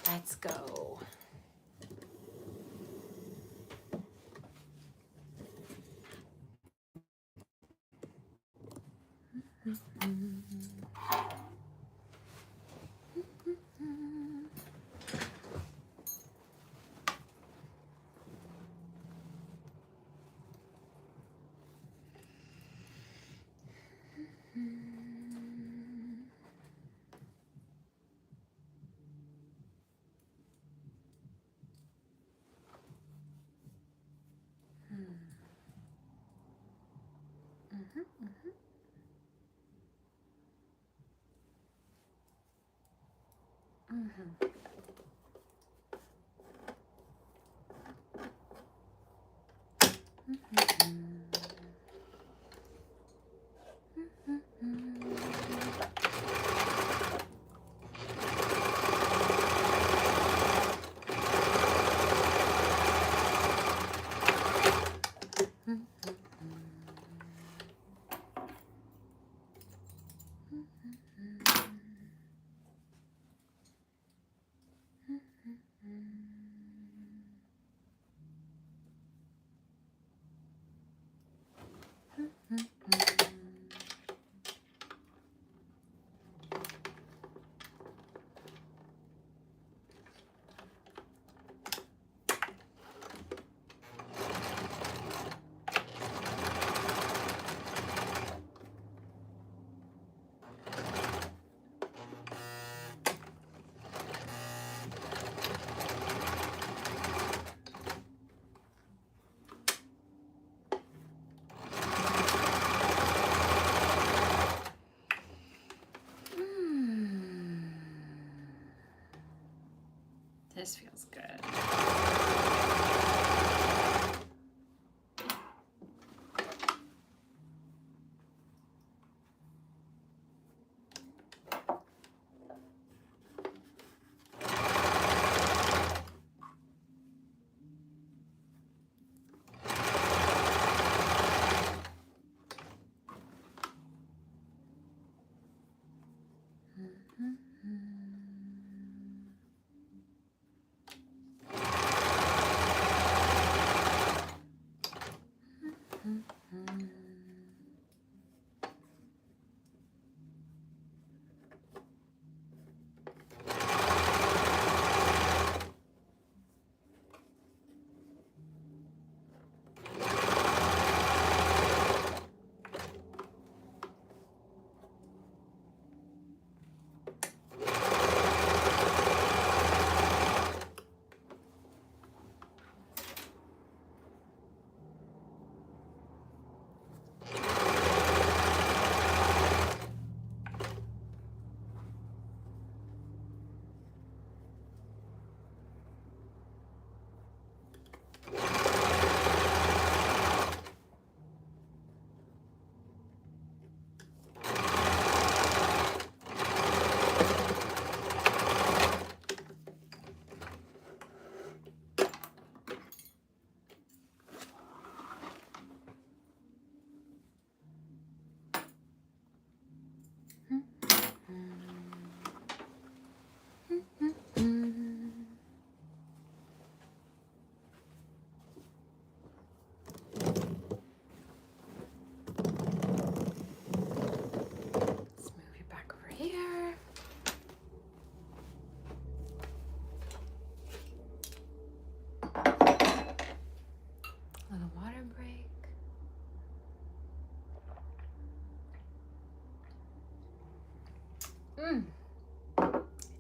Let's go. This feels good.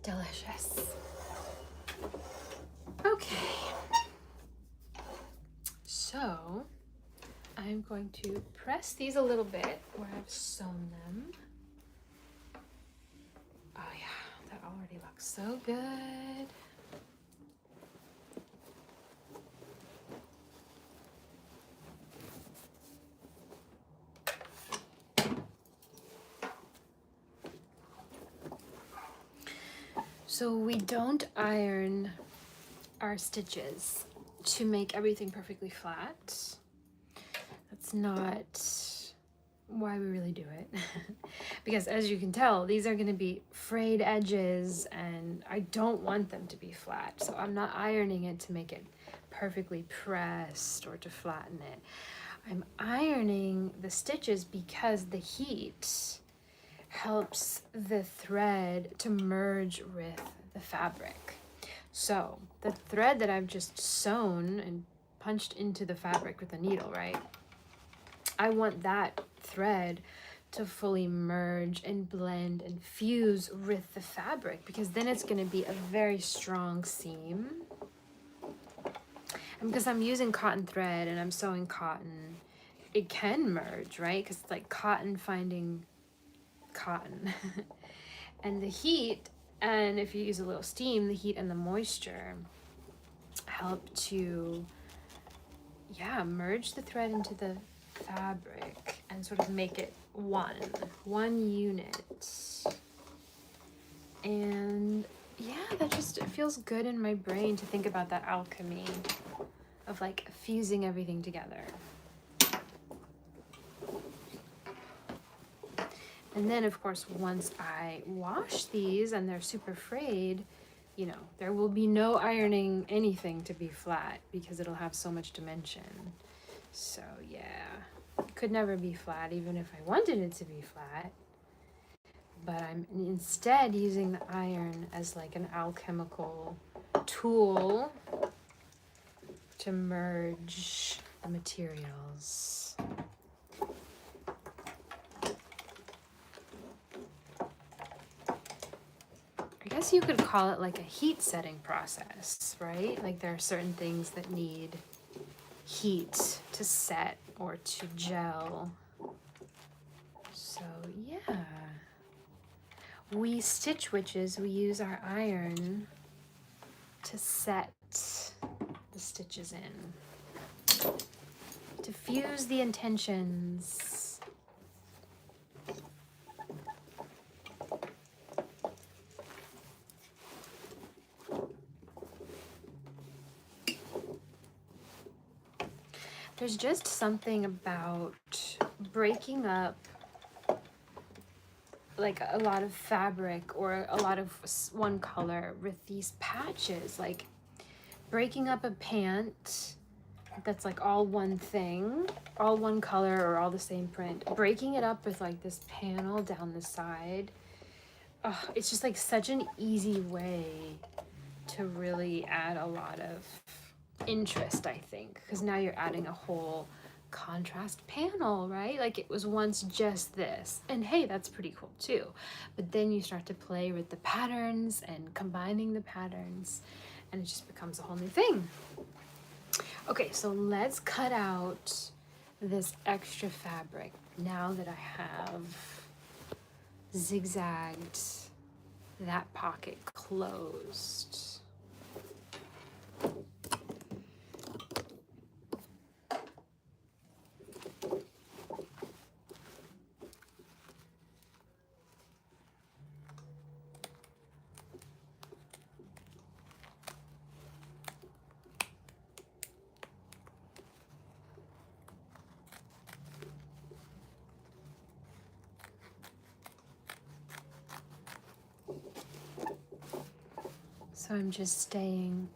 Delicious. Okay. So I'm going to press these a little bit where I've sewn them. Oh yeah, that already looks so good. So we don't iron our stitches to make everything perfectly flat. That's not why we really do it. Because as you can tell, these are going to be frayed edges and I don't want them to be flat. So I'm not ironing it to make it perfectly pressed or to flatten it. I'm ironing the stitches because the heat helps the thread to merge with the fabric. So the thread that I've just sewn and punched into the fabric with a needle, right? I want that thread to fully merge and blend and fuse with the fabric, because then it's going to be a very strong seam. And because I'm using cotton thread and I'm sewing cotton, it can merge, right? Because it's like cotton finding cotton. And the heat And if you use a little steam, the heat and the moisture help to, yeah, merge the thread into the fabric and sort of make it one unit. And yeah, that just, it feels good in my brain to think about that alchemy of like fusing everything together. And then of course, once I wash these and they're super frayed, you know, there will be no ironing anything to be flat because it'll have so much dimension. So yeah, it could never be flat even if I wanted it to be flat. But I'm instead using the iron as like an alchemical tool to merge the materials. I guess you could call it like a heat setting process, right? Like there are certain things that need heat to set or to gel. So yeah. We stitch witches, we use our iron to set the stitches in, to fuse the intentions. There's just something about breaking up like a lot of fabric or a lot of one color with these patches, like breaking up a pant that's like all one thing, all one color or all the same print, breaking it up with like this panel down the side. Oh, it's just like such an easy way to really add a lot of interest, I think, because now you're adding a whole contrast panel, right? Like it was once just this, and hey, that's pretty cool too, but then you start to play with the patterns and combining the patterns and it just becomes a whole new thing. Okay, so let's cut out this extra fabric now that I have zigzagged that pocket closed. So I'm just staying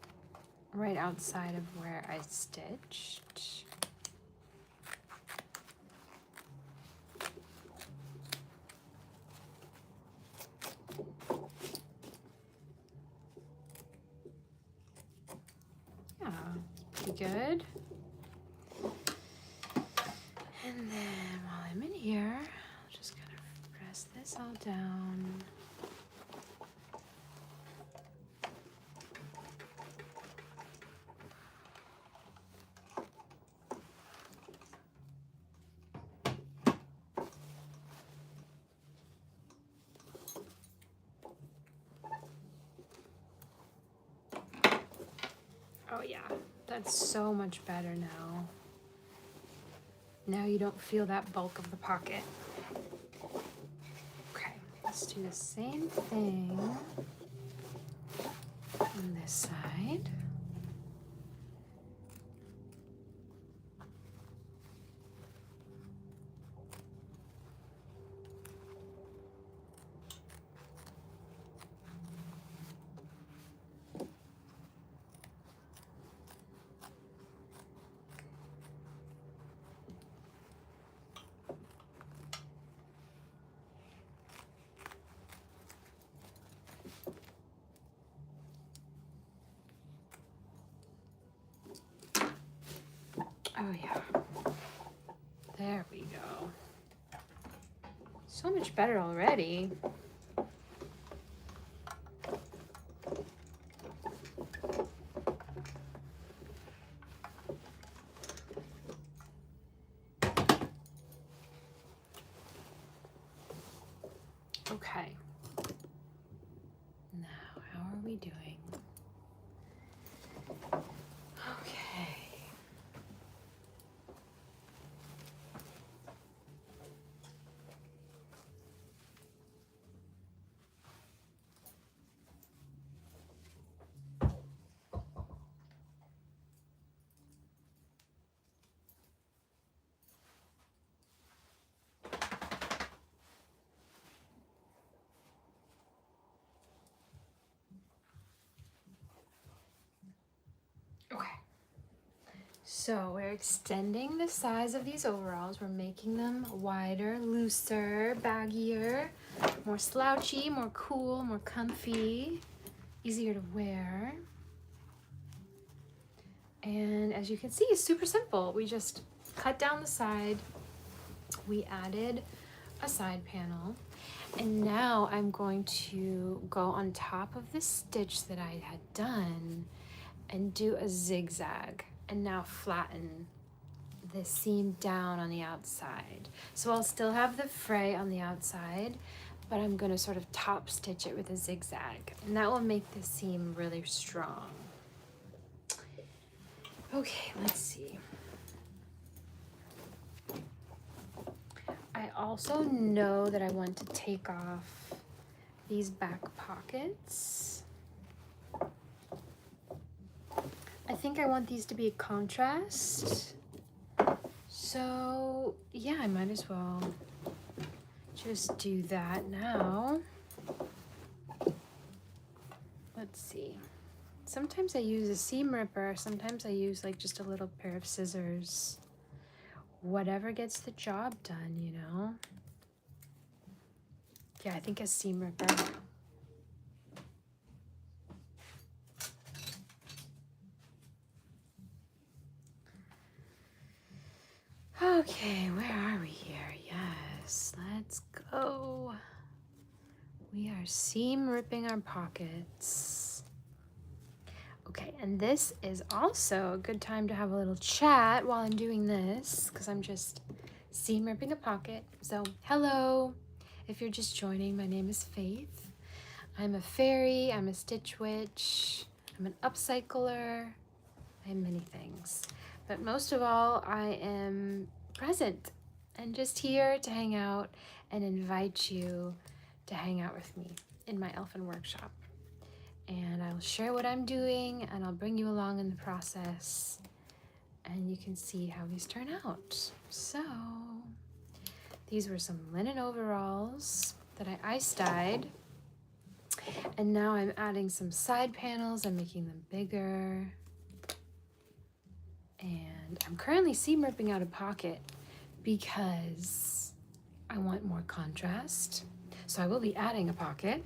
right outside of where I stitched. Yeah, pretty good. And then while I'm in here, I'll just kind of press this all down. Oh yeah, that's so much better now. Now you don't feel that bulk of the pocket. Okay, let's do the same thing on this side. Oh yeah, there we go. So much better already. Okay, we doing? Okay. Okay. So we're extending the size of these overalls. We're making them wider, looser, baggier, more slouchy, more cool, more comfy, easier to wear. And as you can see, it's super simple. We just cut down the side. We added a side panel. And now I'm going to go on top of the stitch that I had done and do a zigzag and now flatten the seam down on the outside. So I'll still have the fray on the outside, but I'm going to sort of top stitch it with a zigzag, and that will make the seam really strong. Okay, let's see. I also know that I want to take off these back pockets. I think I want these to be a contrast. So yeah, I might as well just do that now. Let's see. Sometimes I use a seam ripper. Sometimes I use like just a little pair of scissors. Whatever gets the job done, you know? Yeah, I think a seam ripper. Okay, where are we here? Yes, let's go. We are seam ripping our pockets. Okay, and this is also a good time to have a little chat while I'm doing this, because I'm just seam ripping a pocket. So, hello. If you're just joining, my name is Faith. I'm a fairy, I'm a stitch witch, I'm an upcycler, I'm many things. But most of all, I am present and just here to hang out and invite you to hang out with me in my Elfin Workshop. And I'll share what I'm doing and I'll bring you along in the process and you can see how these turn out. So, these were some linen overalls that I ice dyed. And now I'm adding some side panels. I'm making them bigger. And I'm currently seam ripping out a pocket because I want more contrast. So I will be adding a pocket.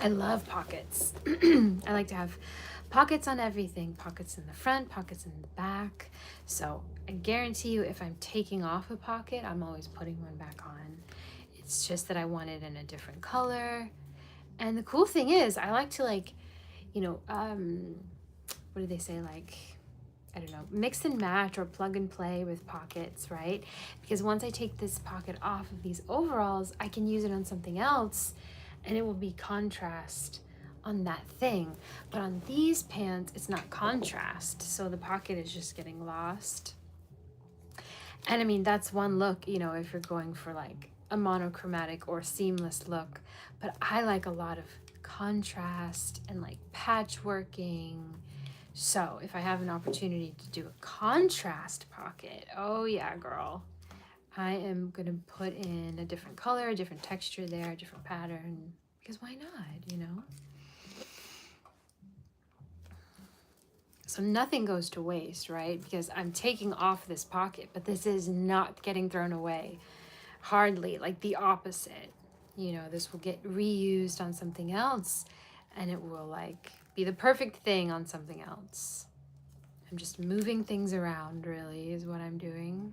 I love pockets. I like to have pockets on everything. Pockets in the front, pockets in the back. So I guarantee you if I'm taking off a pocket, I'm always putting one back on. It's just that I want it in a different color. And the cool thing is I like to like, you know, what do they say? Like, I don't know, mix and match or plug and play with pockets, right? Because once I take this pocket off of these overalls, I can use it on something else and it will be contrast on that thing. But on these pants, it's not contrast. So the pocket is just getting lost. And I mean, that's one look, you know, if you're going for like a monochromatic or seamless look. But I like a lot of contrast and like patchworking. So if I have an opportunity to do a contrast pocket, oh yeah, girl. I am gonna put in a different color, a different texture there, a different pattern, because why not, you know? So nothing goes to waste, right? Because I'm taking off this pocket, but this is not getting thrown away. Hardly, like the opposite. You know, this will get reused on something else and it will like be the perfect thing on something else. I'm just moving things around, really, is what I'm doing.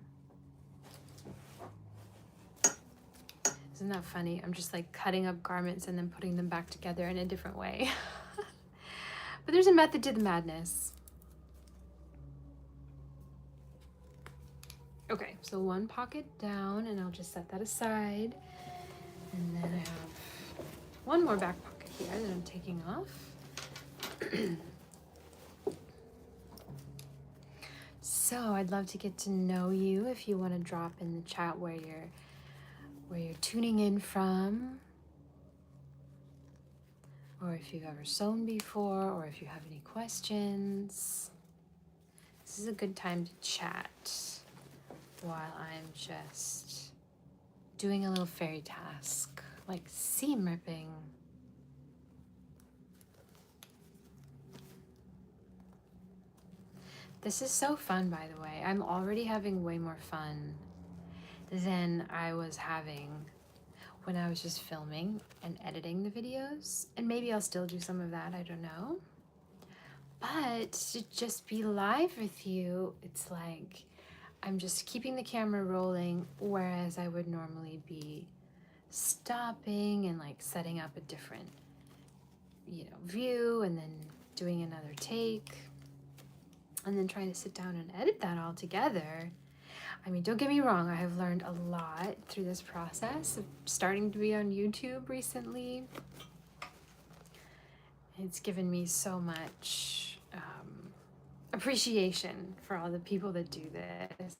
Isn't that funny? I'm just like cutting up garments and then putting them back together in a different way. But there's a method to the madness. Okay, so one pocket down and I'll just set that aside. And then I have one more back pocket here that I'm taking off. So I'd love to get to know you. If you want to drop in the chat where you're tuning in from, or if you've ever sewn before, or if you have any questions. This is a good time to chat while I'm just doing a little fairy task, like seam ripping. This is so fun, by the way. I'm already having way more fun than I was having when I was just filming and editing the videos. And maybe I'll still do some of that, I don't know. But to just be live with you, it's like I'm just keeping the camera rolling, whereas I would normally be stopping and like setting up a different, view, and then doing another take, and then trying to sit down and edit that all together. I mean, don't get me wrong, I have learned a lot through this process of starting to be on YouTube recently. It's given me so much appreciation for all the people that do this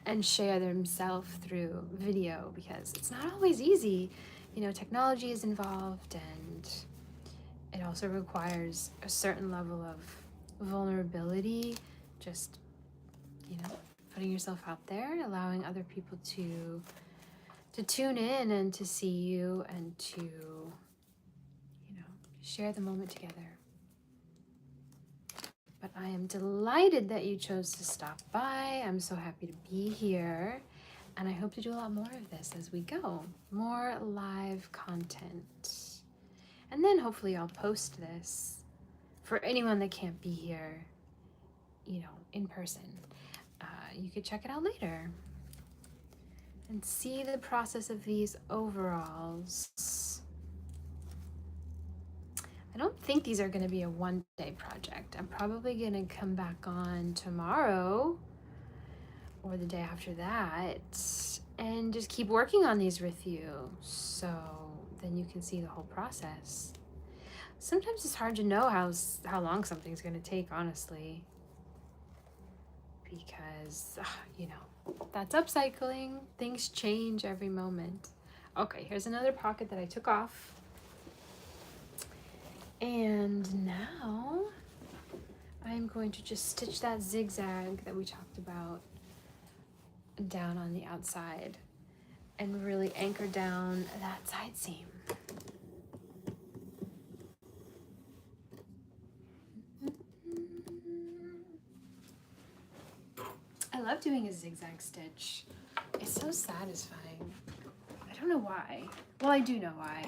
and share themselves through video, because it's not always easy. Technology is involved, and it also requires a certain level of vulnerability, just putting yourself out there, allowing other people to tune in and to see you and to share the moment together. But I am delighted that you chose to stop by. I'm so happy to be here, and I hope to do a lot more of this as we go. More live content. And then hopefully I'll post this for anyone that can't be here, in person. You could check it out later and see the process of these overalls. I don't think these are going to be a one-day project. I'm probably going to come back on tomorrow or the day after that and just keep working on these with you, so then you can see the whole process. Sometimes it's hard to know how long something's going to take, honestly, because that's upcycling. Things change every moment. Okay, here's another pocket that I took off. And now I'm going to just stitch that zigzag that we talked about down on the outside and really anchor down that side seam. I love doing a zigzag stitch. It's so satisfying. I don't know why. Well, I do know why.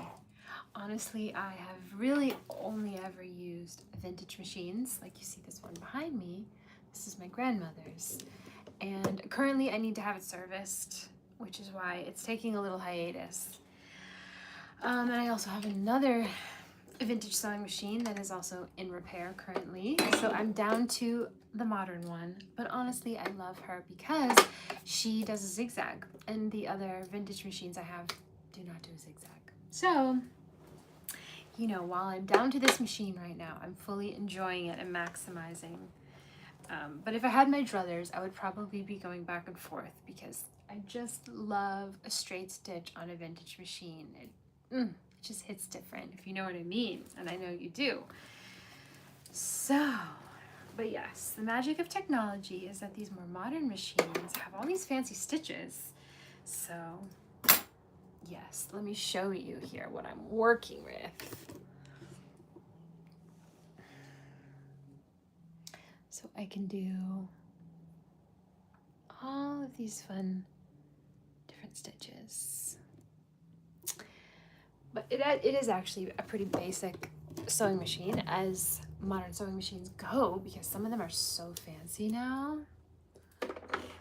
Honestly, I have really only ever used vintage machines. Like you see this one behind me. This is my grandmother's. And currently I need to have it serviced, which is why it's taking a little hiatus. And I also have another vintage sewing machine that is also in repair currently. So I'm down to the modern one. But honestly, I love her because she does a zigzag, and the other vintage machines I have do not do a zigzag. So, while I'm down to this machine right now, I'm fully enjoying it and maximizing. But if I had my druthers, I would probably be going back and forth, because I just love a straight stitch on a vintage machine. It just hits different, if you know what I mean, and I know you do. So, but yes, the magic of technology is that these more modern machines have all these fancy stitches. So, yes, let me show you here what I'm working with. So I can do all of these fun different stitches. But it is actually a pretty basic sewing machine, as modern sewing machines go, because some of them are so fancy now.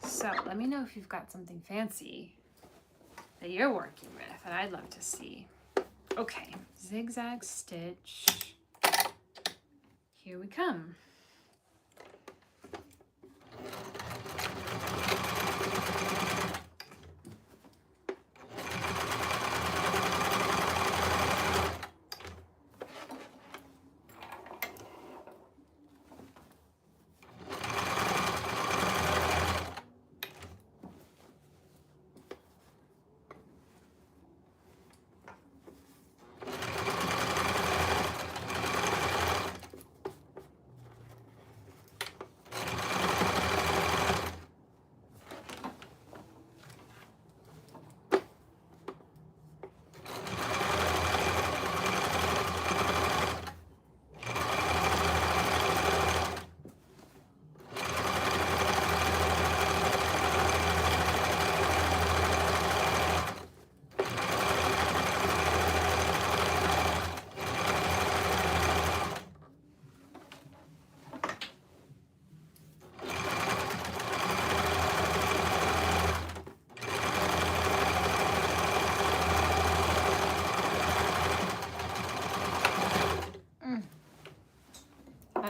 So let me know if you've got something fancy that you're working with, and I'd love to see. Okay, zigzag stitch. Here we come.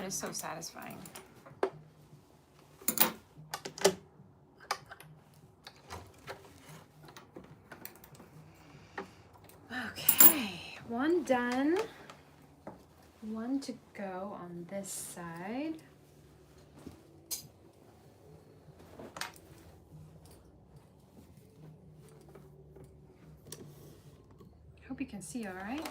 that is so satisfying. Okay, one done. One to go on this side. Hope you can see all right.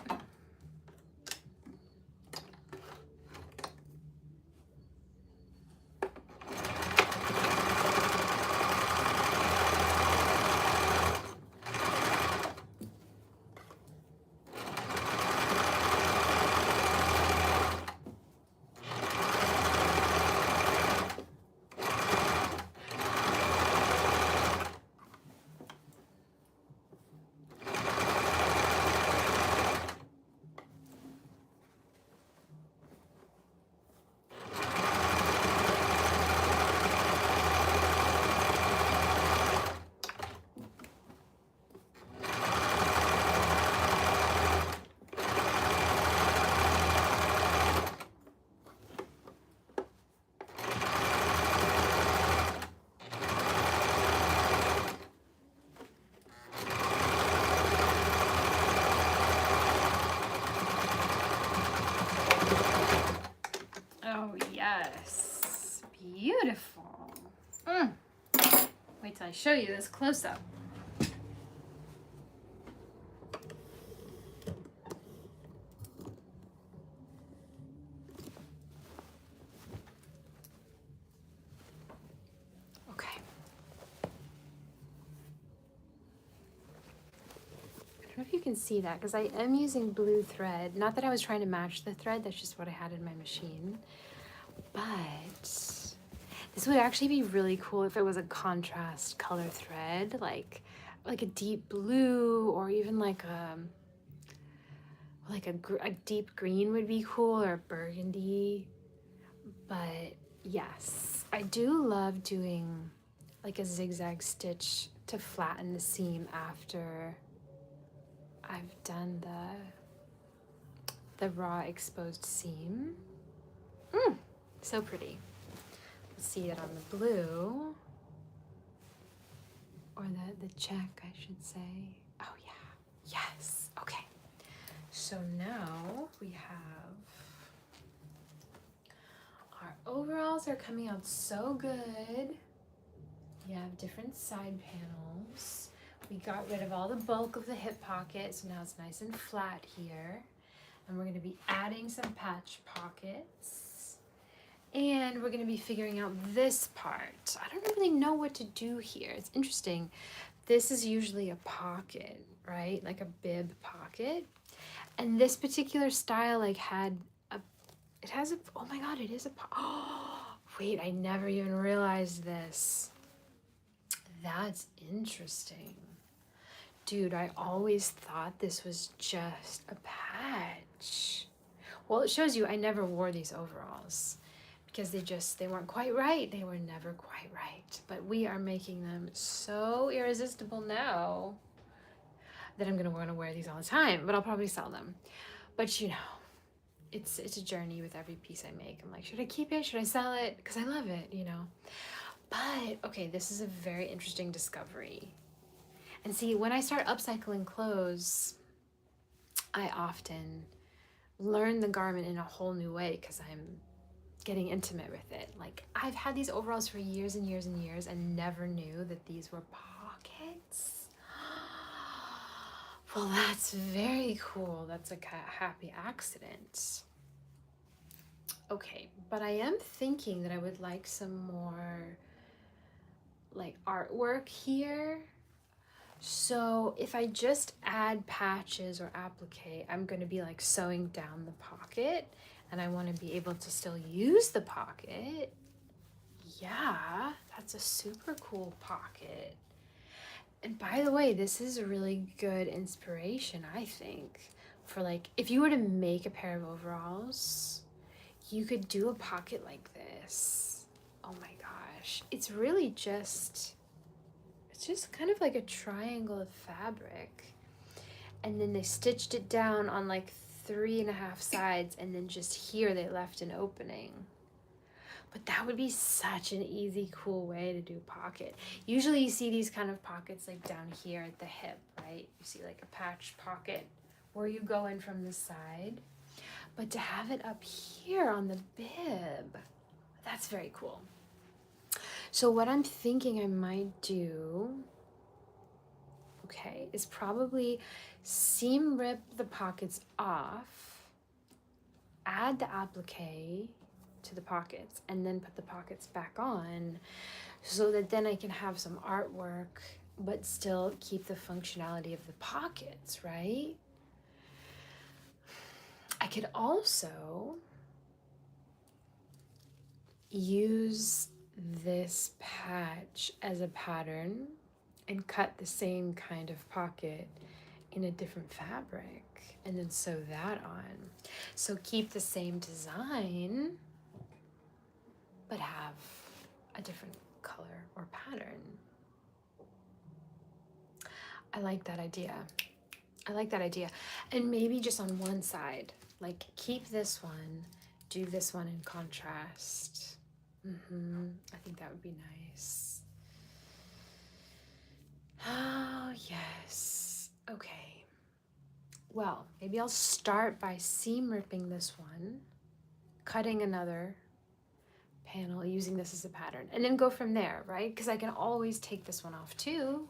Oh, yes. Beautiful. Wait till I show you this close-up. Okay. I don't know if you can see that because I am using blue thread. Not that I was trying to match the thread, that's just what I had in my machine. But this would actually be really cool if it was a contrast color thread, like a deep blue, or even like a deep green would be cool, or burgundy. But yes, I do love doing like a zigzag stitch to flatten the seam after I've done the raw exposed seam. So pretty. Let's see it on the blue, or the check, I should say. Oh yeah, yes, okay. So now we have, our overalls are coming out so good. You have different side panels. We got rid of all the bulk of the hip pocket, so now it's nice and flat here. And we're gonna be adding some patch pockets. And we're gonna be figuring out this part. I don't really know what to do here. It's interesting. This is usually a pocket, right? Like a bib pocket. And this particular style like it has a, oh my God, it is a, oh, wait, I never even realized this. That's interesting. Dude, I always thought this was just a patch. Well, it shows you I never wore these overalls because they weren't quite right. They were never quite right. But we are making them so irresistible now that I'm gonna want to wear these all the time, but I'll probably sell them. But you know, it's a journey with every piece I make. I'm like, should I keep it? Should I sell it? Because I love it, you know. But okay, this is a very interesting discovery. And see, when I start upcycling clothes, I often learn the garment in a whole new way because I'm getting intimate with it. Like, I've had these overalls for years and years and years and never knew that these were pockets. Well, that's very cool. That's like a happy accident. Okay, but I am thinking that I would like some more like artwork here. So if I just add patches or applique, I'm going to be like sewing down the pocket, and I want to be able to still use the pocket. Yeah, that's a super cool pocket. And by the way, this is a really good inspiration, I think, for like, if you were to make a pair of overalls, you could do a pocket like this. Oh my gosh. It's really just kind of like a triangle of fabric. And then they stitched it down on like 3.5 sides, and then just here they left an opening. But that would be such an easy, cool way to do pocket. Usually you see these kind of pockets like down here at the hip, right? You see like a patch pocket where you go in from the side. But to have it up here on the bib, that's very cool. So what I'm thinking I might do, okay, is probably seam rip the pockets off, add the applique to the pockets, and then put the pockets back on, so that then I can have some artwork but still keep the functionality of the pockets, right? I could also use this patch as a pattern and cut the same kind of pocket in a different fabric and then sew that on. So keep the same design but have a different color or pattern. I like that idea. I like that idea. And maybe just on one side, like keep this one, do this one in contrast. I think that would be nice. Oh, yes. Okay. Well, maybe I'll start by seam ripping this one, cutting another panel, using this as a pattern, and then go from there, right? Because I can always take this one off too.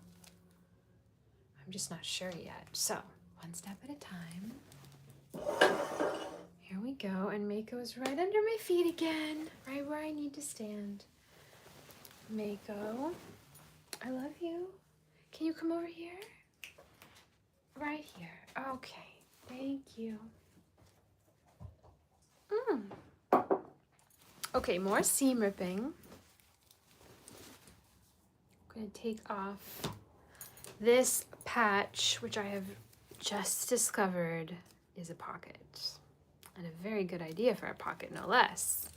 I'm just not sure yet. So, one step at a time. Here we go, and Mako is right under my feet again, right where I need to stand. Mako, I love you. Can you come over here? Right here. Okay, thank you. Okay, more seam ripping. I'm gonna take off this patch, which I have just discovered is a pocket. And a very good idea for a pocket, no less.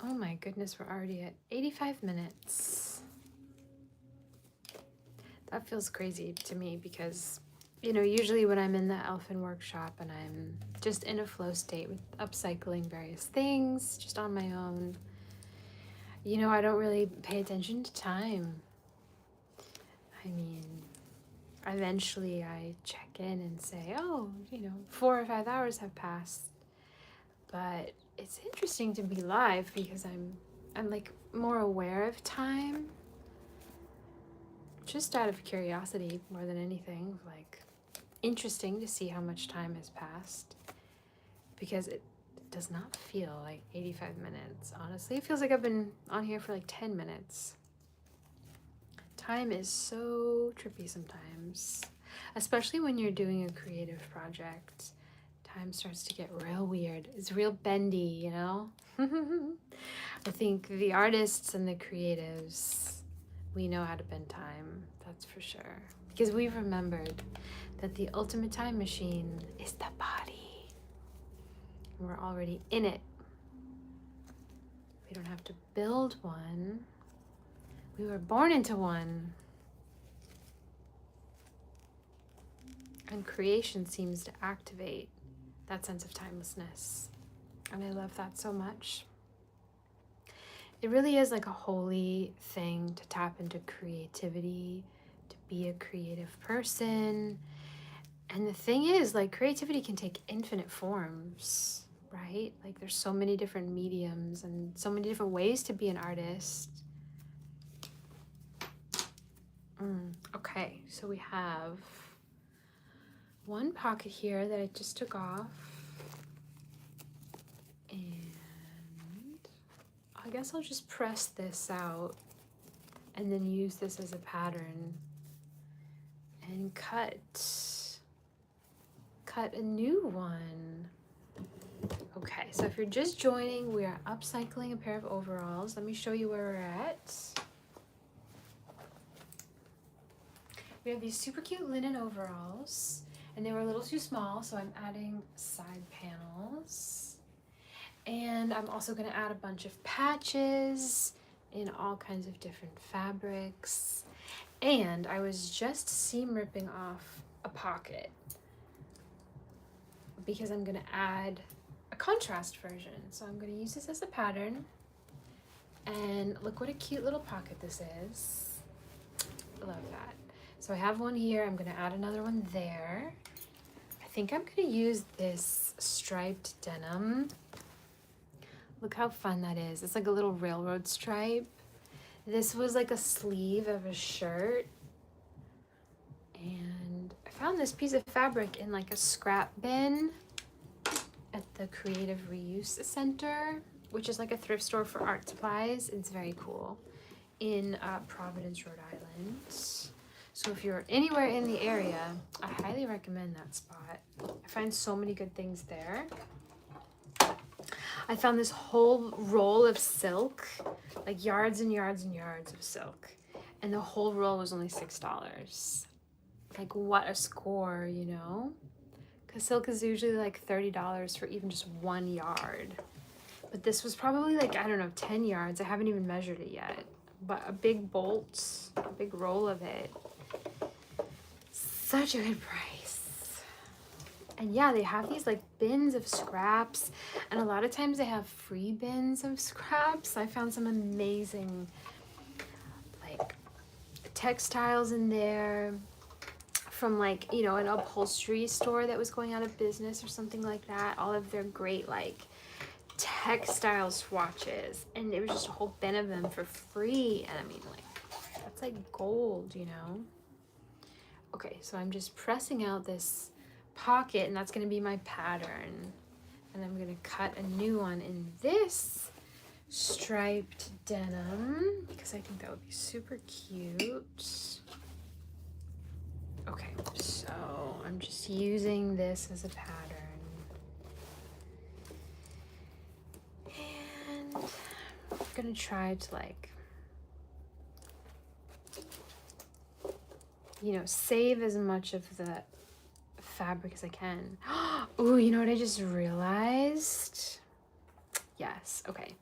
Oh my goodness, we're already at 85 minutes. That feels crazy to me because, you know, usually when I'm in the Elfin Workshop and I'm just in a flow state with upcycling various things, just on my own, you know, I don't really pay attention to time. I mean, eventually I check in and say, oh, you know, 4 or 5 hours have passed. But it's interesting to be live because I'm like more aware of time, just out of curiosity more than anything. Like, interesting to see how much time has passed, because it does not feel like 85 minutes. Honestly, it feels like I've been on here for like 10 minutes. Time is so trippy sometimes, especially when you're doing a creative project. Time starts to get real weird. It's real bendy, you know? I think the artists and the creatives, we know how to bend time, that's for sure. Because we've remembered that the ultimate time machine is the body. And we're already in it. We don't have to build one. We were born into one. And creation seems to activate that sense of timelessness. And I love that so much. It really is like a holy thing to tap into creativity, to be a creative person. And the thing is, like, creativity can take infinite forms, right? Like, there's so many different mediums and so many different ways to be an artist. Okay, so we have one pocket here that I just took off. I guess I'll just press this out and then use this as a pattern and cut a new one. Okay, so if you're just joining, we are upcycling a pair of overalls. Let me show you where we're at. We have these super cute linen overalls, and they were a little too small, so I'm adding side panels. And I'm also gonna add a bunch of patches in all kinds of different fabrics. And I was just seam ripping off a pocket because I'm gonna add a contrast version. So I'm gonna use this as a pattern. And look what a cute little pocket this is. I love that. So I have one here, I'm gonna add another one there. I think I'm gonna use this striped denim. Look how fun that is. It's like a little railroad stripe. This was like a sleeve of a shirt. And I found this piece of fabric in like a scrap bin at the Creative Reuse Center, which is like a thrift store for art supplies. It's very cool in Providence, Rhode Island. So if you're anywhere in the area, I highly recommend that spot. I find so many good things there. I found this whole roll of silk, like yards and yards and yards of silk. And the whole roll was only $6. Like what a score, you know? Because silk is usually like $30 for even just 1 yard. But this was probably like, I don't know, 10 yards. I haven't even measured it yet. But a big bolt, a big roll of it. Such a good price. And yeah, they have these like bins of scraps, and a lot of times they have free bins of scraps. I found some amazing like textiles in there from like, you know, an upholstery store that was going out of business or something like that. All of their great like textile swatches, and it was just a whole bin of them for free. And I mean, like, that's like gold, you know? Okay, so I'm just pressing out this pocket, and that's gonna be my pattern. And I'm gonna cut a new one in this striped denim because I think that would be super cute. Okay, so I'm just using this as a pattern. And I'm gonna try to like, you know, save as much of the fabric as I can. Oh, you know what I just realized? Yes, okay.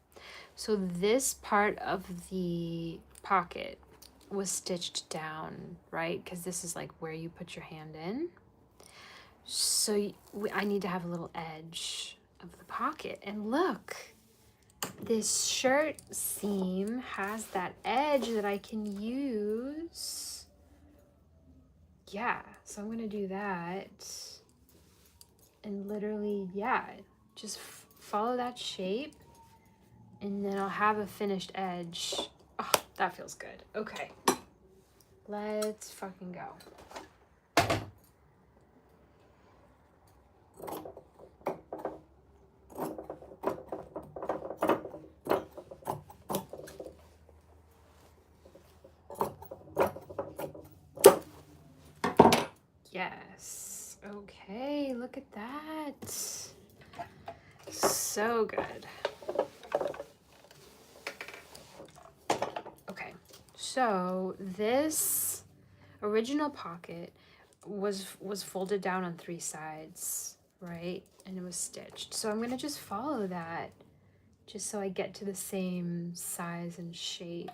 So this part of the pocket was stitched down, right? Because this is like where you put your hand in. So I need to have a little edge of the pocket. And look, this shirt seam has that edge that I can use. Yeah, so I'm gonna do that. And literally, yeah, just follow that shape, and then I'll have a finished edge. Oh, that feels good. Okay, let's fucking go. Yes, okay, look at that. So good. Okay, so this original pocket was folded down on 3 sides, right? And it was stitched. So I'm gonna just follow that just so I get to the same size and shape.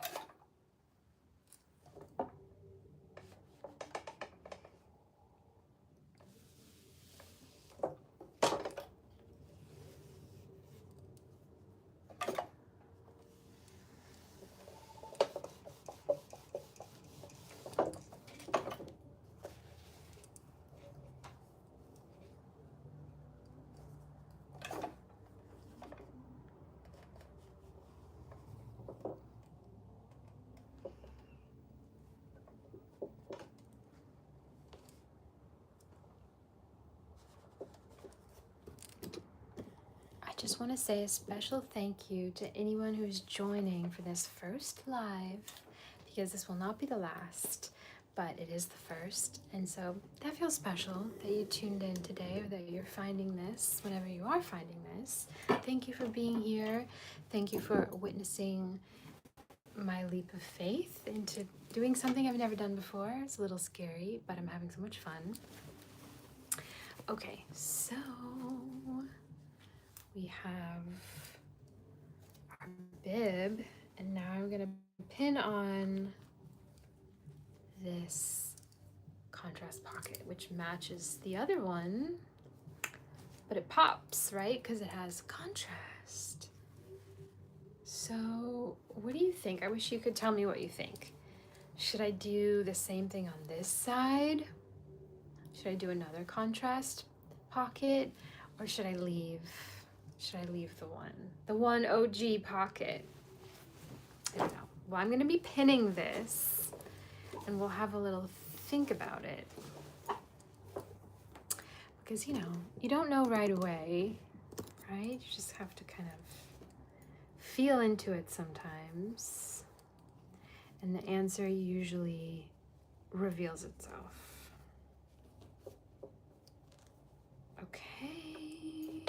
just want to say a special thank you to anyone who's joining for this first live, because this will not be the last, but it is the first. And so that feels special that you tuned in today, or that you're finding this whenever you are finding this. Thank you for being here. Thank you for witnessing my leap of faith into doing something I've never done before. It's a little scary, but I'm having so much fun. Okay, so we have our bib, and now I'm gonna pin on this contrast pocket, which matches the other one, but it pops, right? Because it has contrast. So what do you think? I wish you could tell me what you think. Should I do the same thing on this side? Should I do another contrast pocket, or should I leave the one OG pocket? I don't know. Well, I'm gonna be pinning this, and we'll have a little think about it, because you don't know right away, right? You just have to kind of feel into it sometimes, and the answer usually reveals itself. Okay,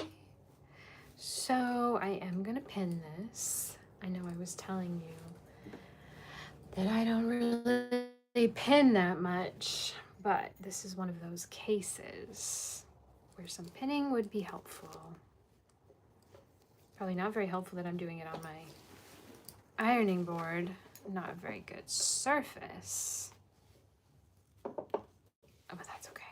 so I am gonna pin this. I know I was telling you that I don't really pin that much, but this is one of those cases where some pinning would be helpful. Probably not very helpful that I'm doing it on my ironing board. Not a very good surface. Oh, but that's okay.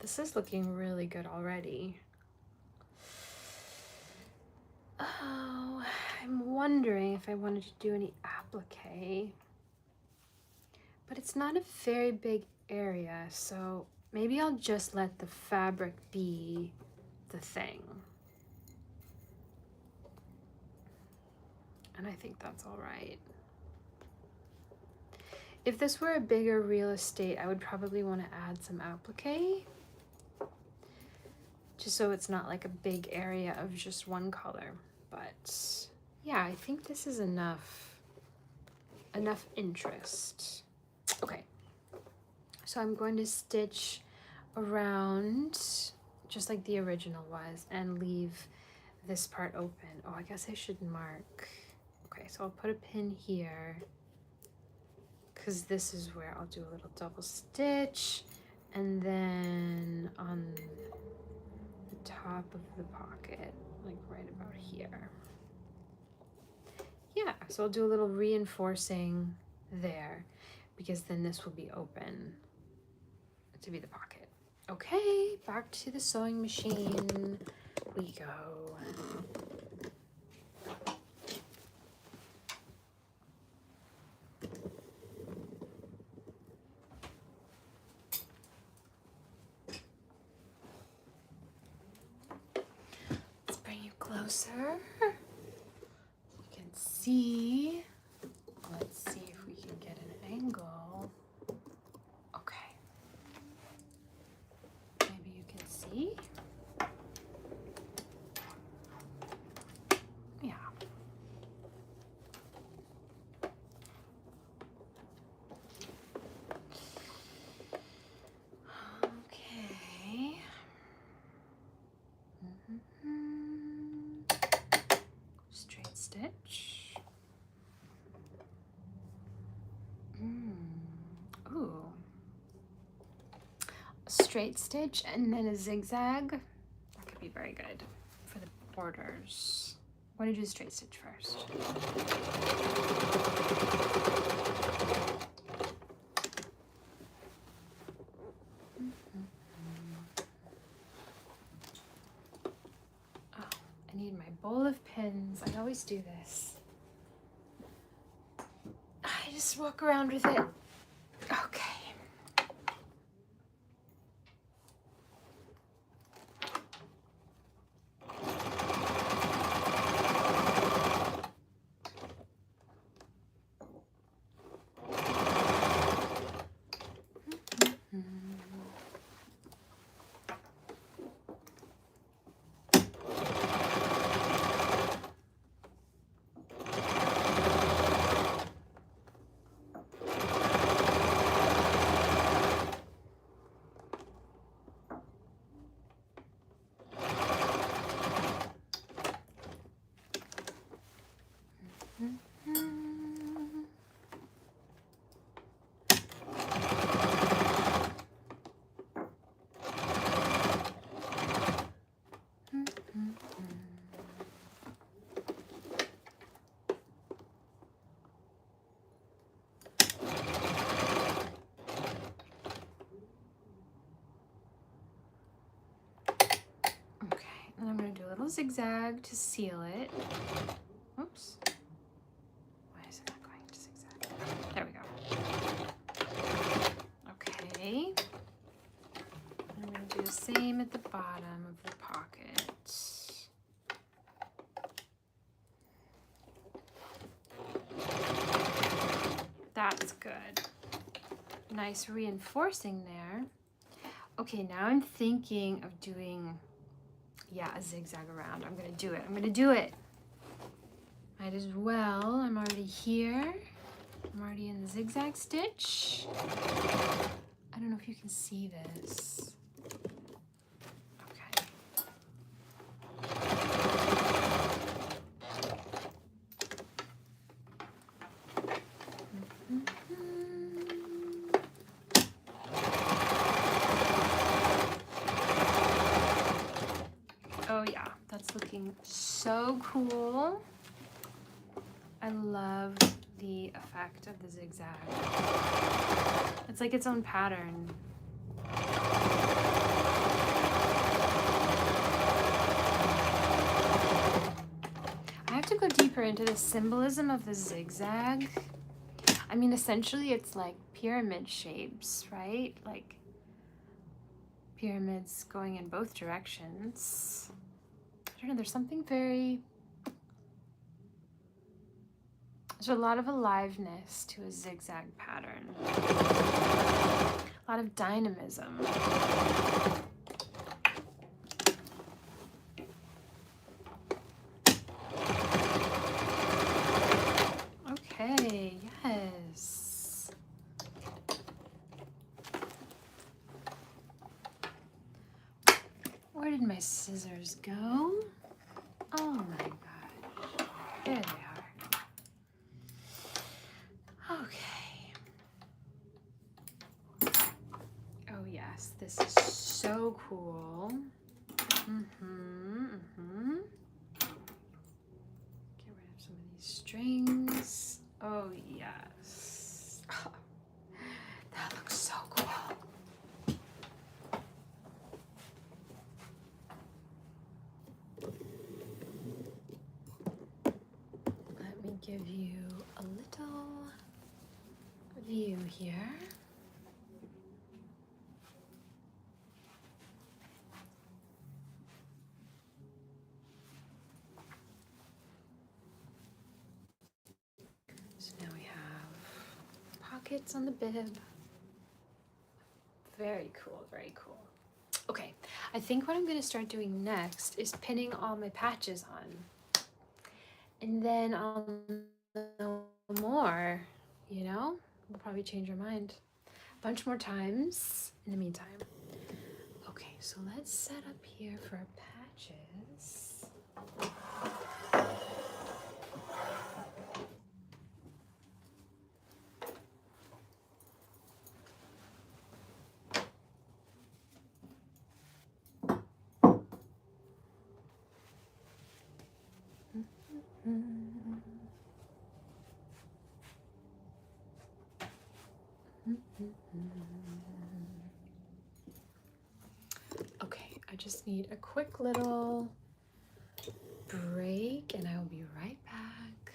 This is looking really good already. Oh, I'm wondering if I wanted to do any applique, but it's not a very big area, so maybe I'll just let the fabric be the thing. And I think that's all right. If this were a bigger real estate, I would probably want to add some applique, just so it's not like a big area of just one color. But yeah, I think this is enough interest. Okay, so I'm going to stitch around just like the original was and leave this part open. Oh, I guess I should mark. Okay, so I'll put a pin here, because this is where I'll do a little double stitch, and then on the top of the pocket, like right about here. Yeah, so I'll do a little reinforcing there, because then this will be open to be the pocket. Okay, back to the sewing machine we go. Let's bring you closer. You can see. Let's see if we can get an angle. Okay. Maybe you can see. Yeah. Okay. Straight stitch. Ooh. Straight stitch and then a zigzag. That could be very good for the borders. I'm going to do straight stitch first. Oh, I need my bowl of pins. I always do this. just walk around with it. Okay. And I'm going to do a little zigzag to seal it. Oops. Why is it not going to zigzag? There we go. Okay. I'm going to do the same at the bottom of the pocket. That's good. Nice reinforcing there. Okay, now I'm thinking of doing, yeah, a zigzag around. I'm gonna do it. I'm gonna do it. Might as well. I'm already here. I'm already in the zigzag stitch. I don't know if you can see this. Okay. Oh yeah, that's looking so cool. I love the effect of the zigzag. It's like its own pattern. I have to go deeper into the symbolism of the zigzag. I mean, essentially it's like pyramid shapes, right? Like pyramids going in both directions. I don't know, there's something very... There's a lot of aliveness to a zigzag pattern. A lot of dynamism. Okay, yes. Where did my scissors go? Oh my gosh. There they are. Okay. Oh yes, this is so cool. Get rid of some of these strings. Oh yes. That looks so cool. Let me give you a little view here. So now we have pockets on the bib. Very cool, very cool. Okay, I think what I'm going to start doing next is pinning all my patches on. And then I'll know more, you know? We'll probably change our mind a bunch more times in the meantime. Okay, so let's set up here for our patches. Okay, I just need a quick little break and I will be right back.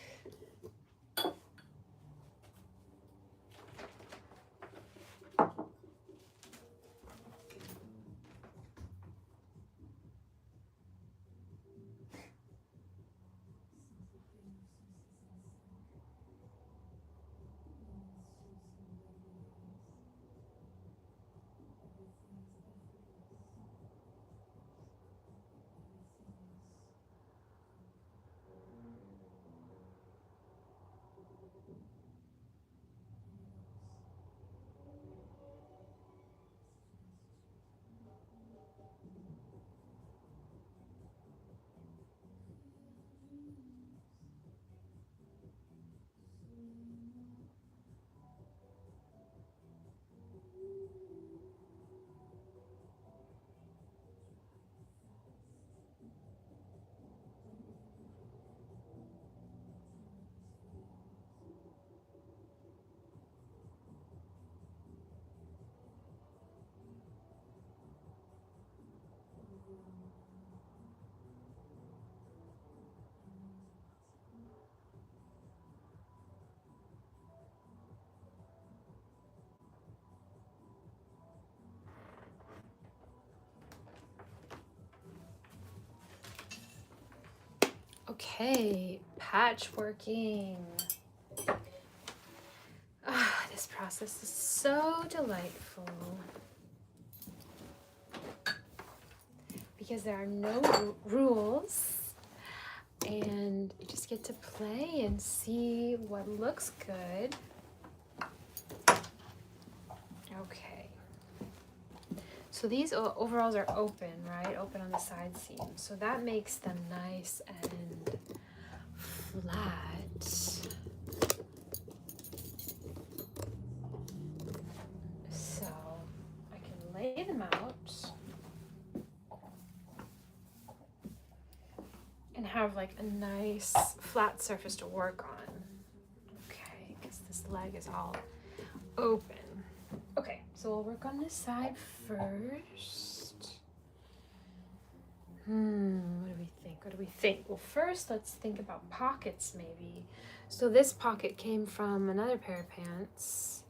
Okay, patchworking. This process is so delightful because there are no rules and you just get to play and see what looks good. Okay. So these overalls are open, right? Open on the side seam. So that makes them nice and flat. So I can lay them out and have like a nice flat surface to work on. Okay, because this leg is all open. Okay, so we'll work on this side first. What do we think? What do we think? Well, first let's think about pockets maybe. So this pocket came from another pair of pants,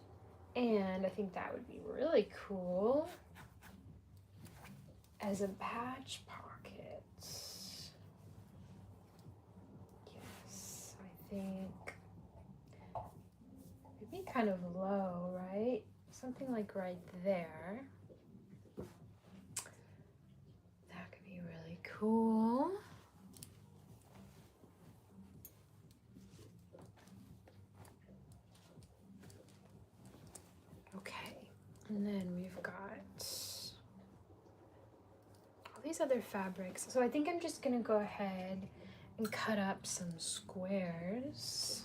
and I think that would be really cool as a patch pocket. Yes, I think it'd be kind of low, right? Something like right there. That could be really cool. Okay, and then we've got all these other fabrics. So I think I'm just gonna go ahead and cut up some squares.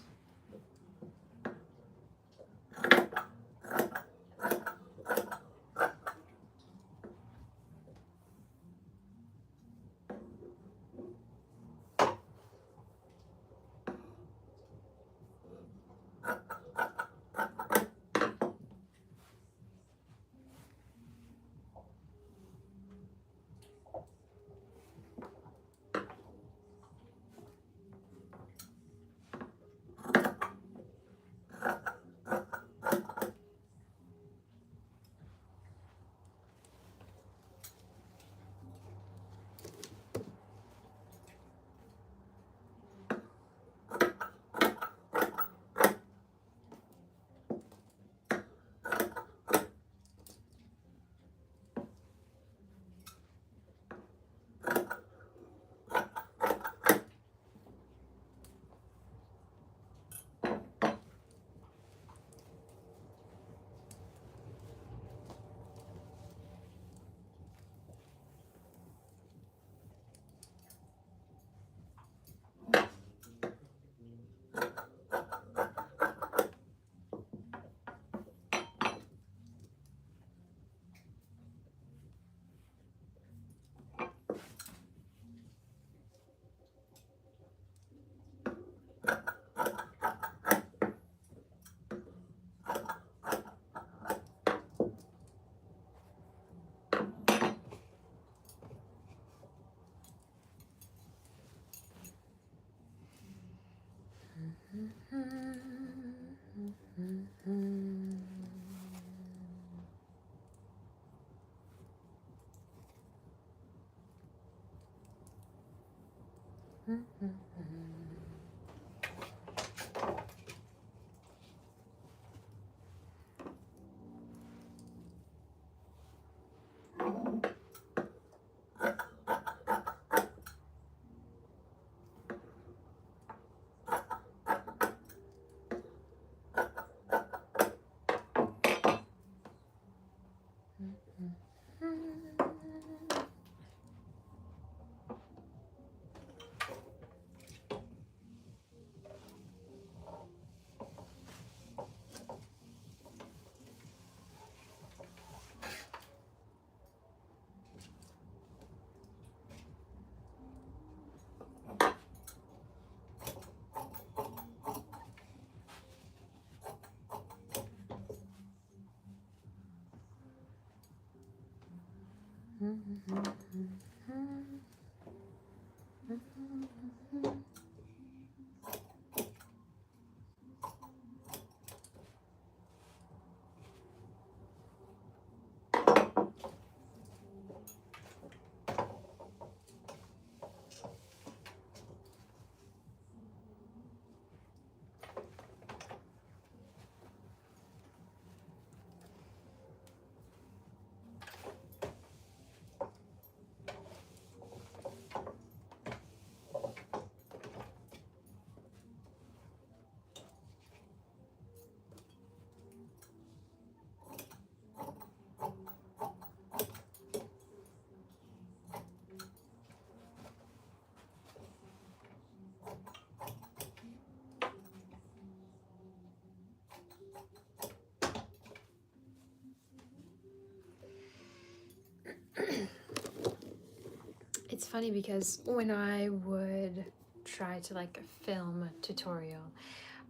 It's funny because when I would try to like film a tutorial,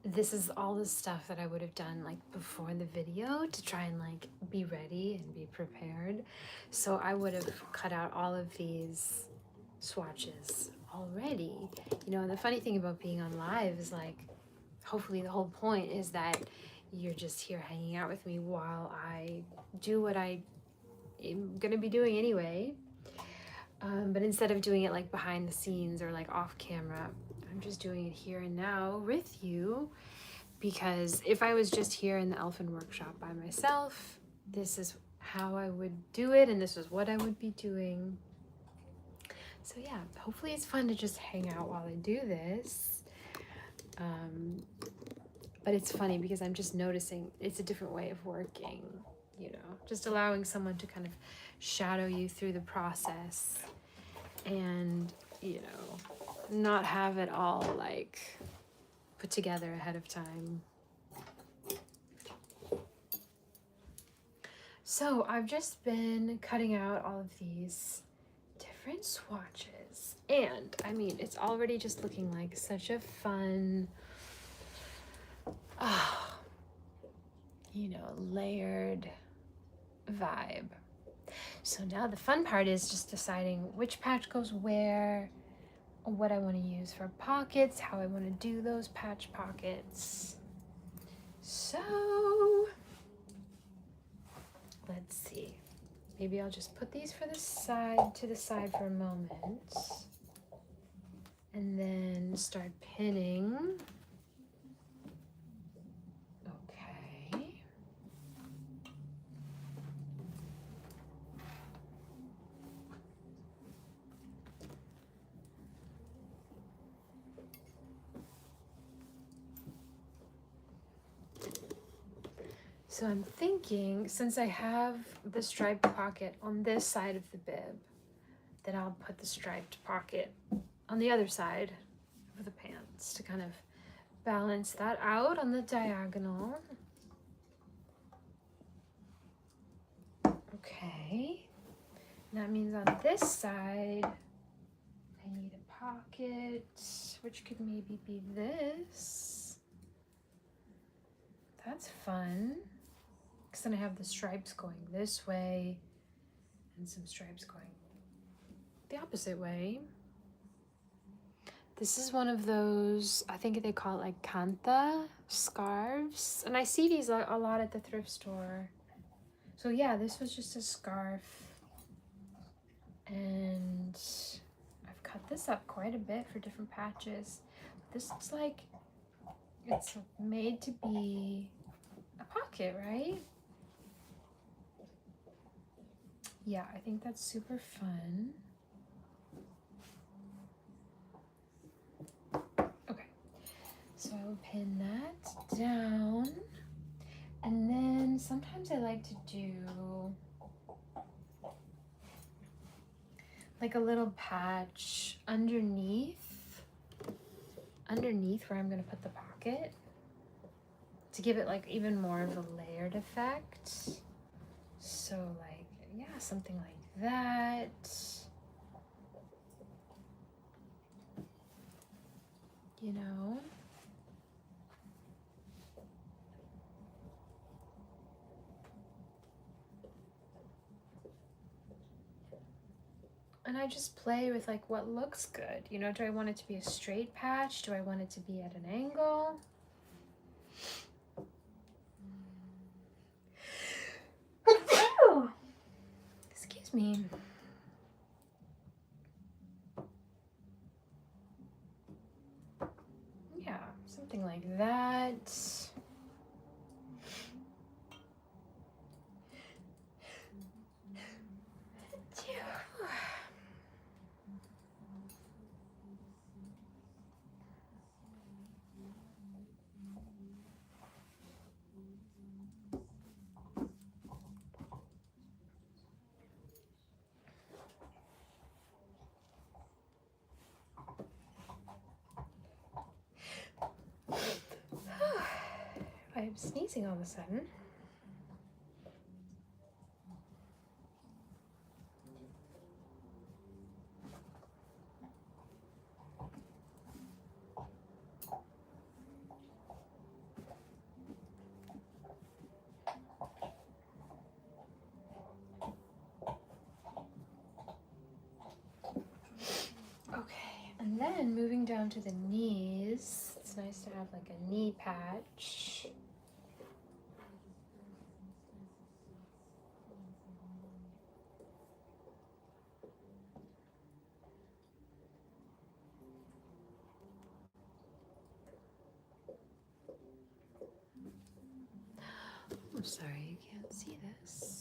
this is all the stuff that I would have done like before the video to try and like be ready and be prepared. So I would have cut out all of these swatches already. You know, and the funny thing about being on live is like, hopefully the whole point is that you're just here hanging out with me while I do what I am gonna be doing anyway. But instead of doing it like behind the scenes or like off camera, I'm just doing it here and now with you. Because if I was just here in the Elfin Workshop by myself, this is how I would do it and this is what I would be doing. So yeah, hopefully it's fun to just hang out while I do this. But it's funny because I'm just noticing it's a different way of working, you know, just allowing someone to kind of shadow you through the process and, you know, not have it all like put together ahead of time. So I've just been cutting out all of these different swatches, and I mean, it's already just looking like such a fun, you know, layered vibe. So now the fun part is just deciding which patch goes where, what I want to use for pockets, how I want to do those patch pockets. So let's see. Maybe I'll just put these to the side for a moment and then start pinning. Okay. So I'm thinking, since I have the striped pocket on this side of the bib, that I'll put the striped pocket on the other side of the pants to kind of balance that out on the diagonal. Okay, that means on this side, I need a pocket, which could maybe be this. That's fun, because then I have the stripes going this way and some stripes going the opposite way. This is one of those, I think they call it like kanta scarves. And I see these a lot at the thrift store. So yeah, this was just a scarf. And I've cut this up quite a bit for different patches. This looks like it's made to be a pocket, right? Yeah, I think that's super fun. Okay, so I will pin that down. And then sometimes I like to do like a little patch underneath where I'm gonna put the pocket to give it like even more of a layered effect. So like, yeah, something like that. You know? And I just play with like what looks good. You know, do I want it to be a straight patch? Do I want it to be at an angle? Excuse me. Yeah, something like that. I'm sneezing all of a sudden. and moving down to the knees. It's nice to have like a knee patch. I'm sorry, you can't see this.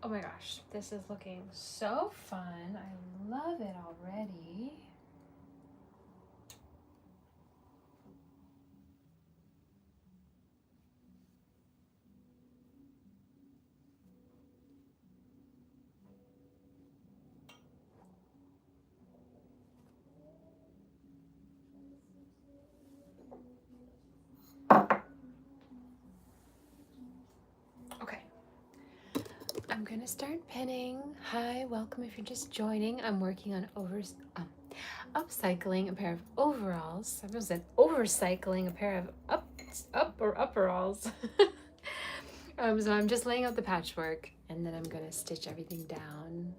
Oh my gosh, this is looking so fun. I love it already. Okay, I'm gonna start pinning. Hi, welcome if you're just joining. I'm working on upcycling a pair of overalls. I almost said overcycling a pair of upperalls. So I'm just laying out the patchwork and then I'm gonna stitch everything down.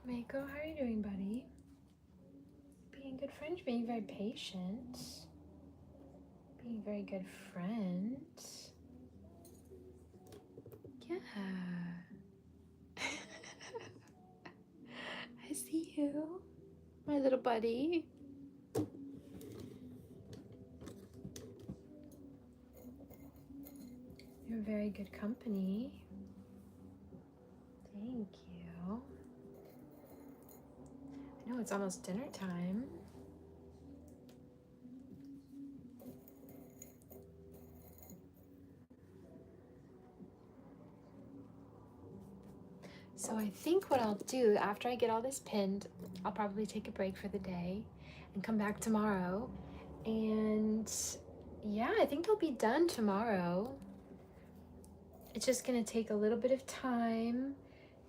Mako, how are you doing, buddy? Being a good friend, being very patient, being a very good friend. Yeah. I see you, my little buddy. You're very good company. Thank you. I know it's almost dinner time. So I think what I'll do after I get all this pinned, I'll probably take a break for the day and come back tomorrow. And yeah, I think I'll be done tomorrow. It's just gonna take a little bit of time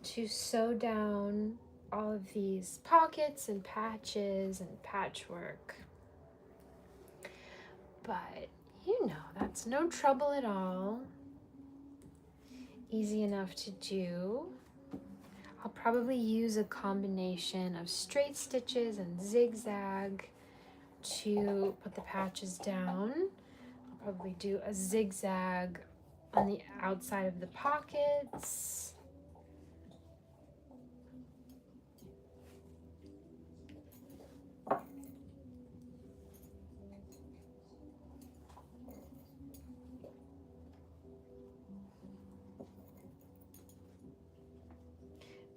to sew down all of these pockets and patches and patchwork. But you know, that's no trouble at all. Easy enough to do. I'll probably use a combination of straight stitches and zigzag to put the patches down. I'll probably do a zigzag on the outside of the pockets.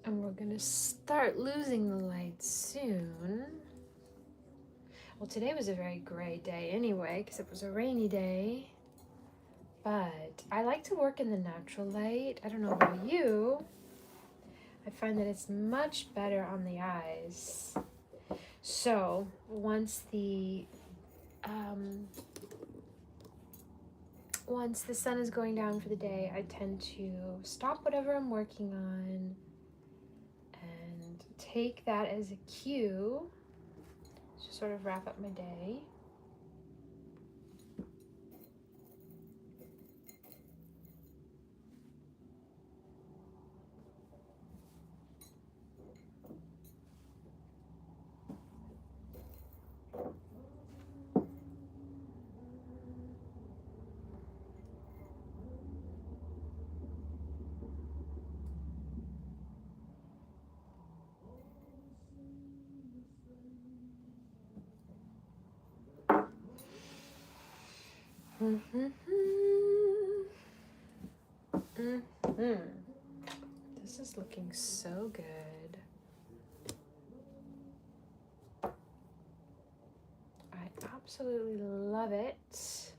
And we're gonna start losing the light soon. Well, today was a very gray day anyway, because it was a rainy day. But I like to work in the natural light. I don't know about you. I find that it's much better on the eyes. So once the sun is going down for the day, I tend to stop whatever I'm working on and take that as a cue to sort of wrap up my day. This is looking so good. I absolutely love it.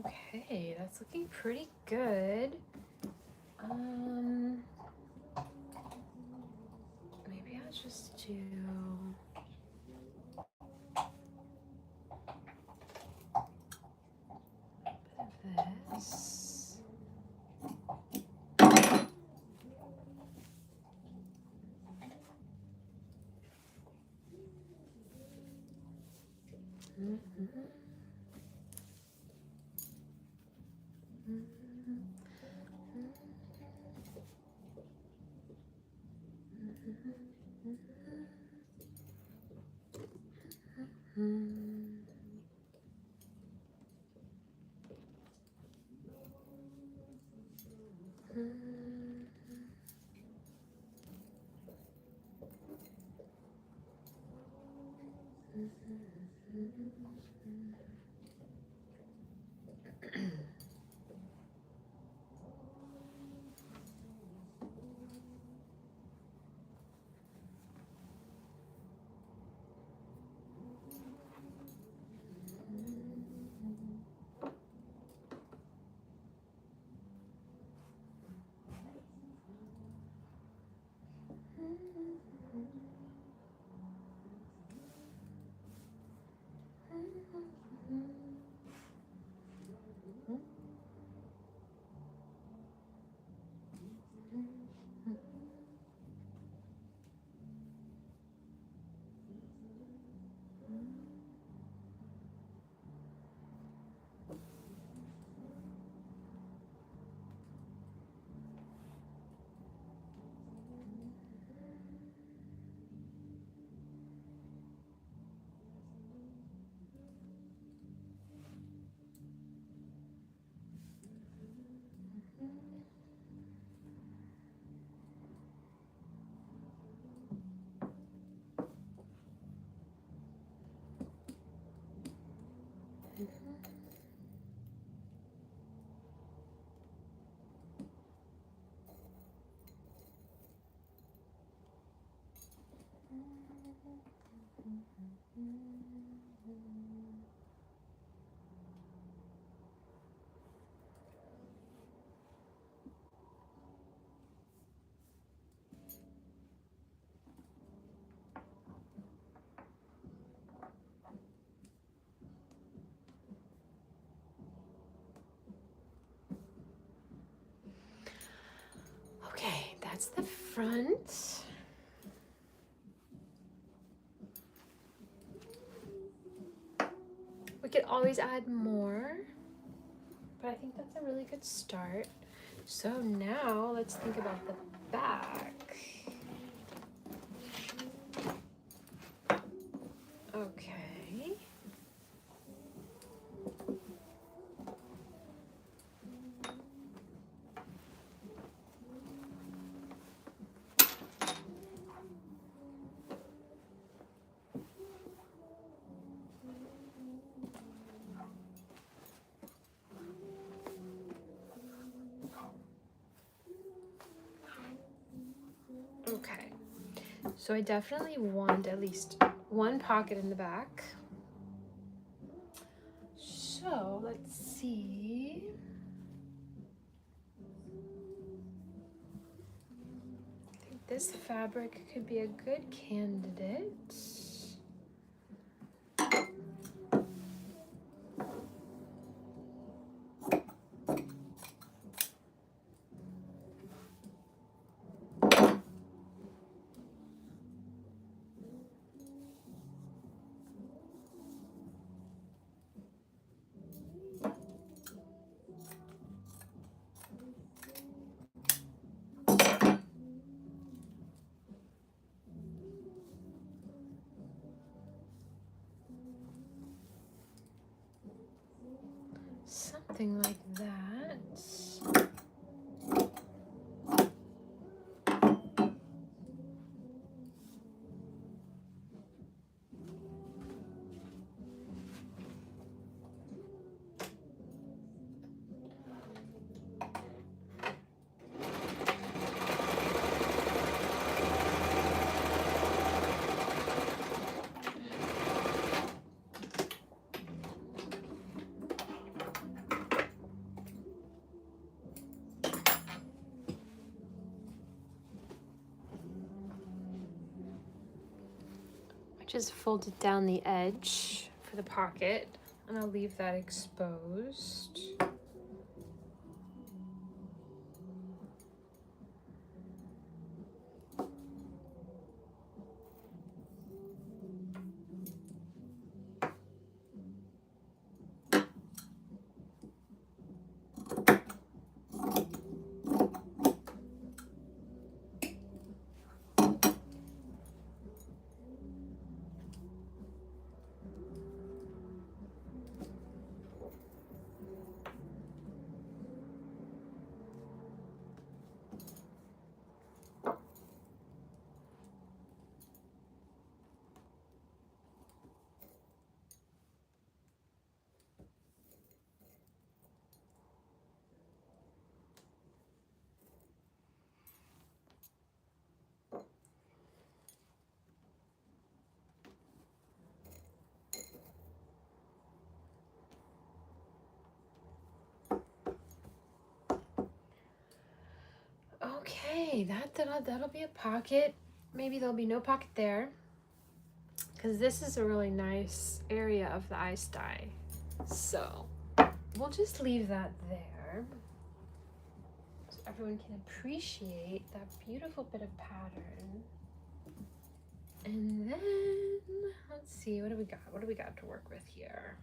Okay, that's looking pretty good. Maybe I'll just do a bit of this. Okay, that's the front. We could always add more, but I think that's a really good start. So now let's think about the back. Okay. So I definitely want at least one pocket in the back. So let's see. I think this fabric could be a good candidate. Something like that. Just folded down the edge for the pocket, and I'll leave that exposed. Okay, that'll be a pocket. Maybe there'll be no pocket there, because this is a really nice area of the ice dye. So we'll just leave that there so everyone can appreciate that beautiful bit of pattern. And then let's see, what do we got? What do we got to work with here?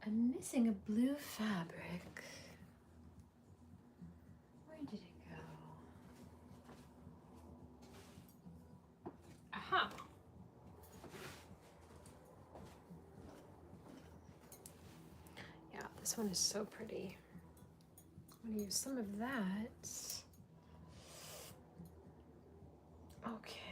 I'm missing a blue fabric. Where did it go? Aha! Yeah, this one is so pretty. I'm gonna use some of that. Okay.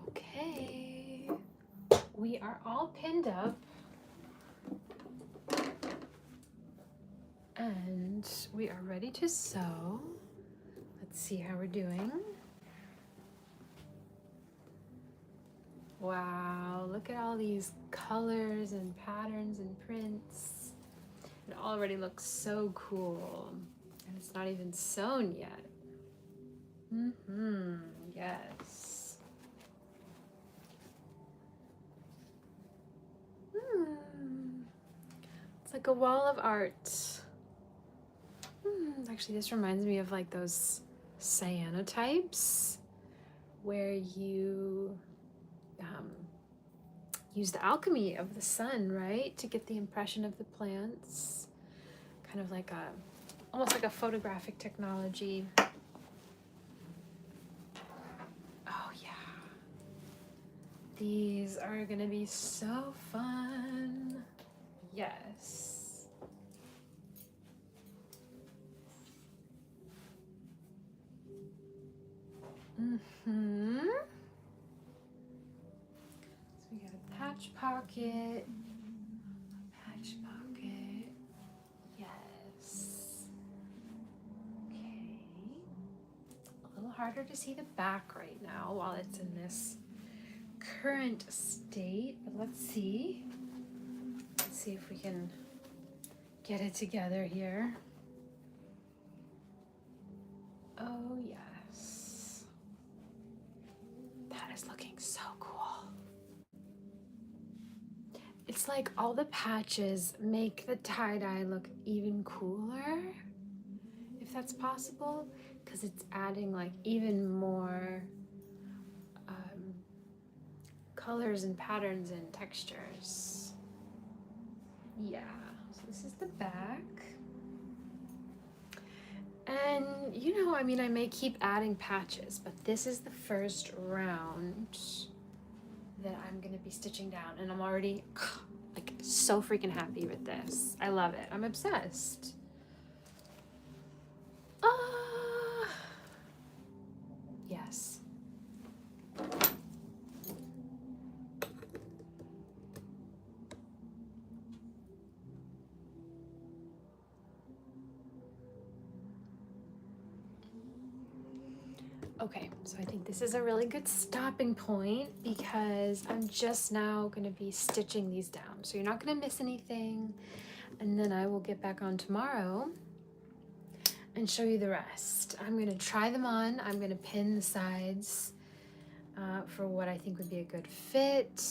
Okay, we are all pinned up and we are ready to sew. Let's see how we're doing. Wow, look at all these colors and patterns and prints. It already looks so cool. And it's not even sewn yet. Yes. It's like a wall of art. Actually, this reminds me of like those cyanotypes where you use the alchemy of the sun, right, to get the impression of the plants. Kind of like almost like a photographic technology. These are gonna be so fun. Yes. Mm-hmm. So we got a patch pocket. Patch pocket. Yes. Okay. A little harder to see the back right now while it's in this current state, but let's see. Let's see if we can get it together here. Oh yes. That is looking so cool. It's like all the patches make the tie-dye look even cooler, if that's possible, because it's adding like even more colors and patterns and textures. Yeah, so this is the back. And you know, I mean, I may keep adding patches, but this is the first round that I'm gonna be stitching down, and I'm already like so freaking happy with this. I love it. I'm obsessed. Yes. Okay, so I think this is a really good stopping point because I'm just now going to be stitching these down. So you're not going to miss anything. And then I will get back on tomorrow and show you the rest. I'm going to try them on. I'm going to pin the sides for what I think would be a good fit.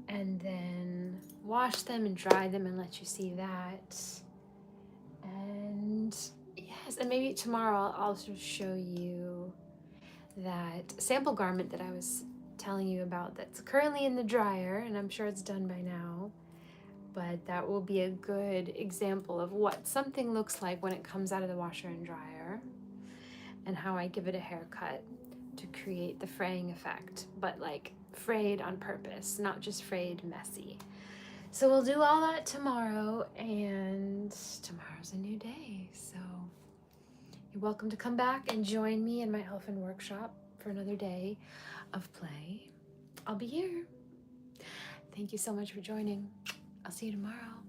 And then wash them and dry them and let you see that. And yes, and maybe tomorrow I'll also show you that sample garment that I was telling you about that's currently in the dryer, and I'm sure it's done by now, but that will be a good example of what something looks like when it comes out of the washer and dryer, and how I give it a haircut to create the fraying effect, but like frayed on purpose, not just frayed messy. So we'll do all that tomorrow, and tomorrow's a new day, so you're welcome to come back and join me in my Elfin Workshop for another day of play. I'll be here. Thank you so much for joining. I'll see you tomorrow.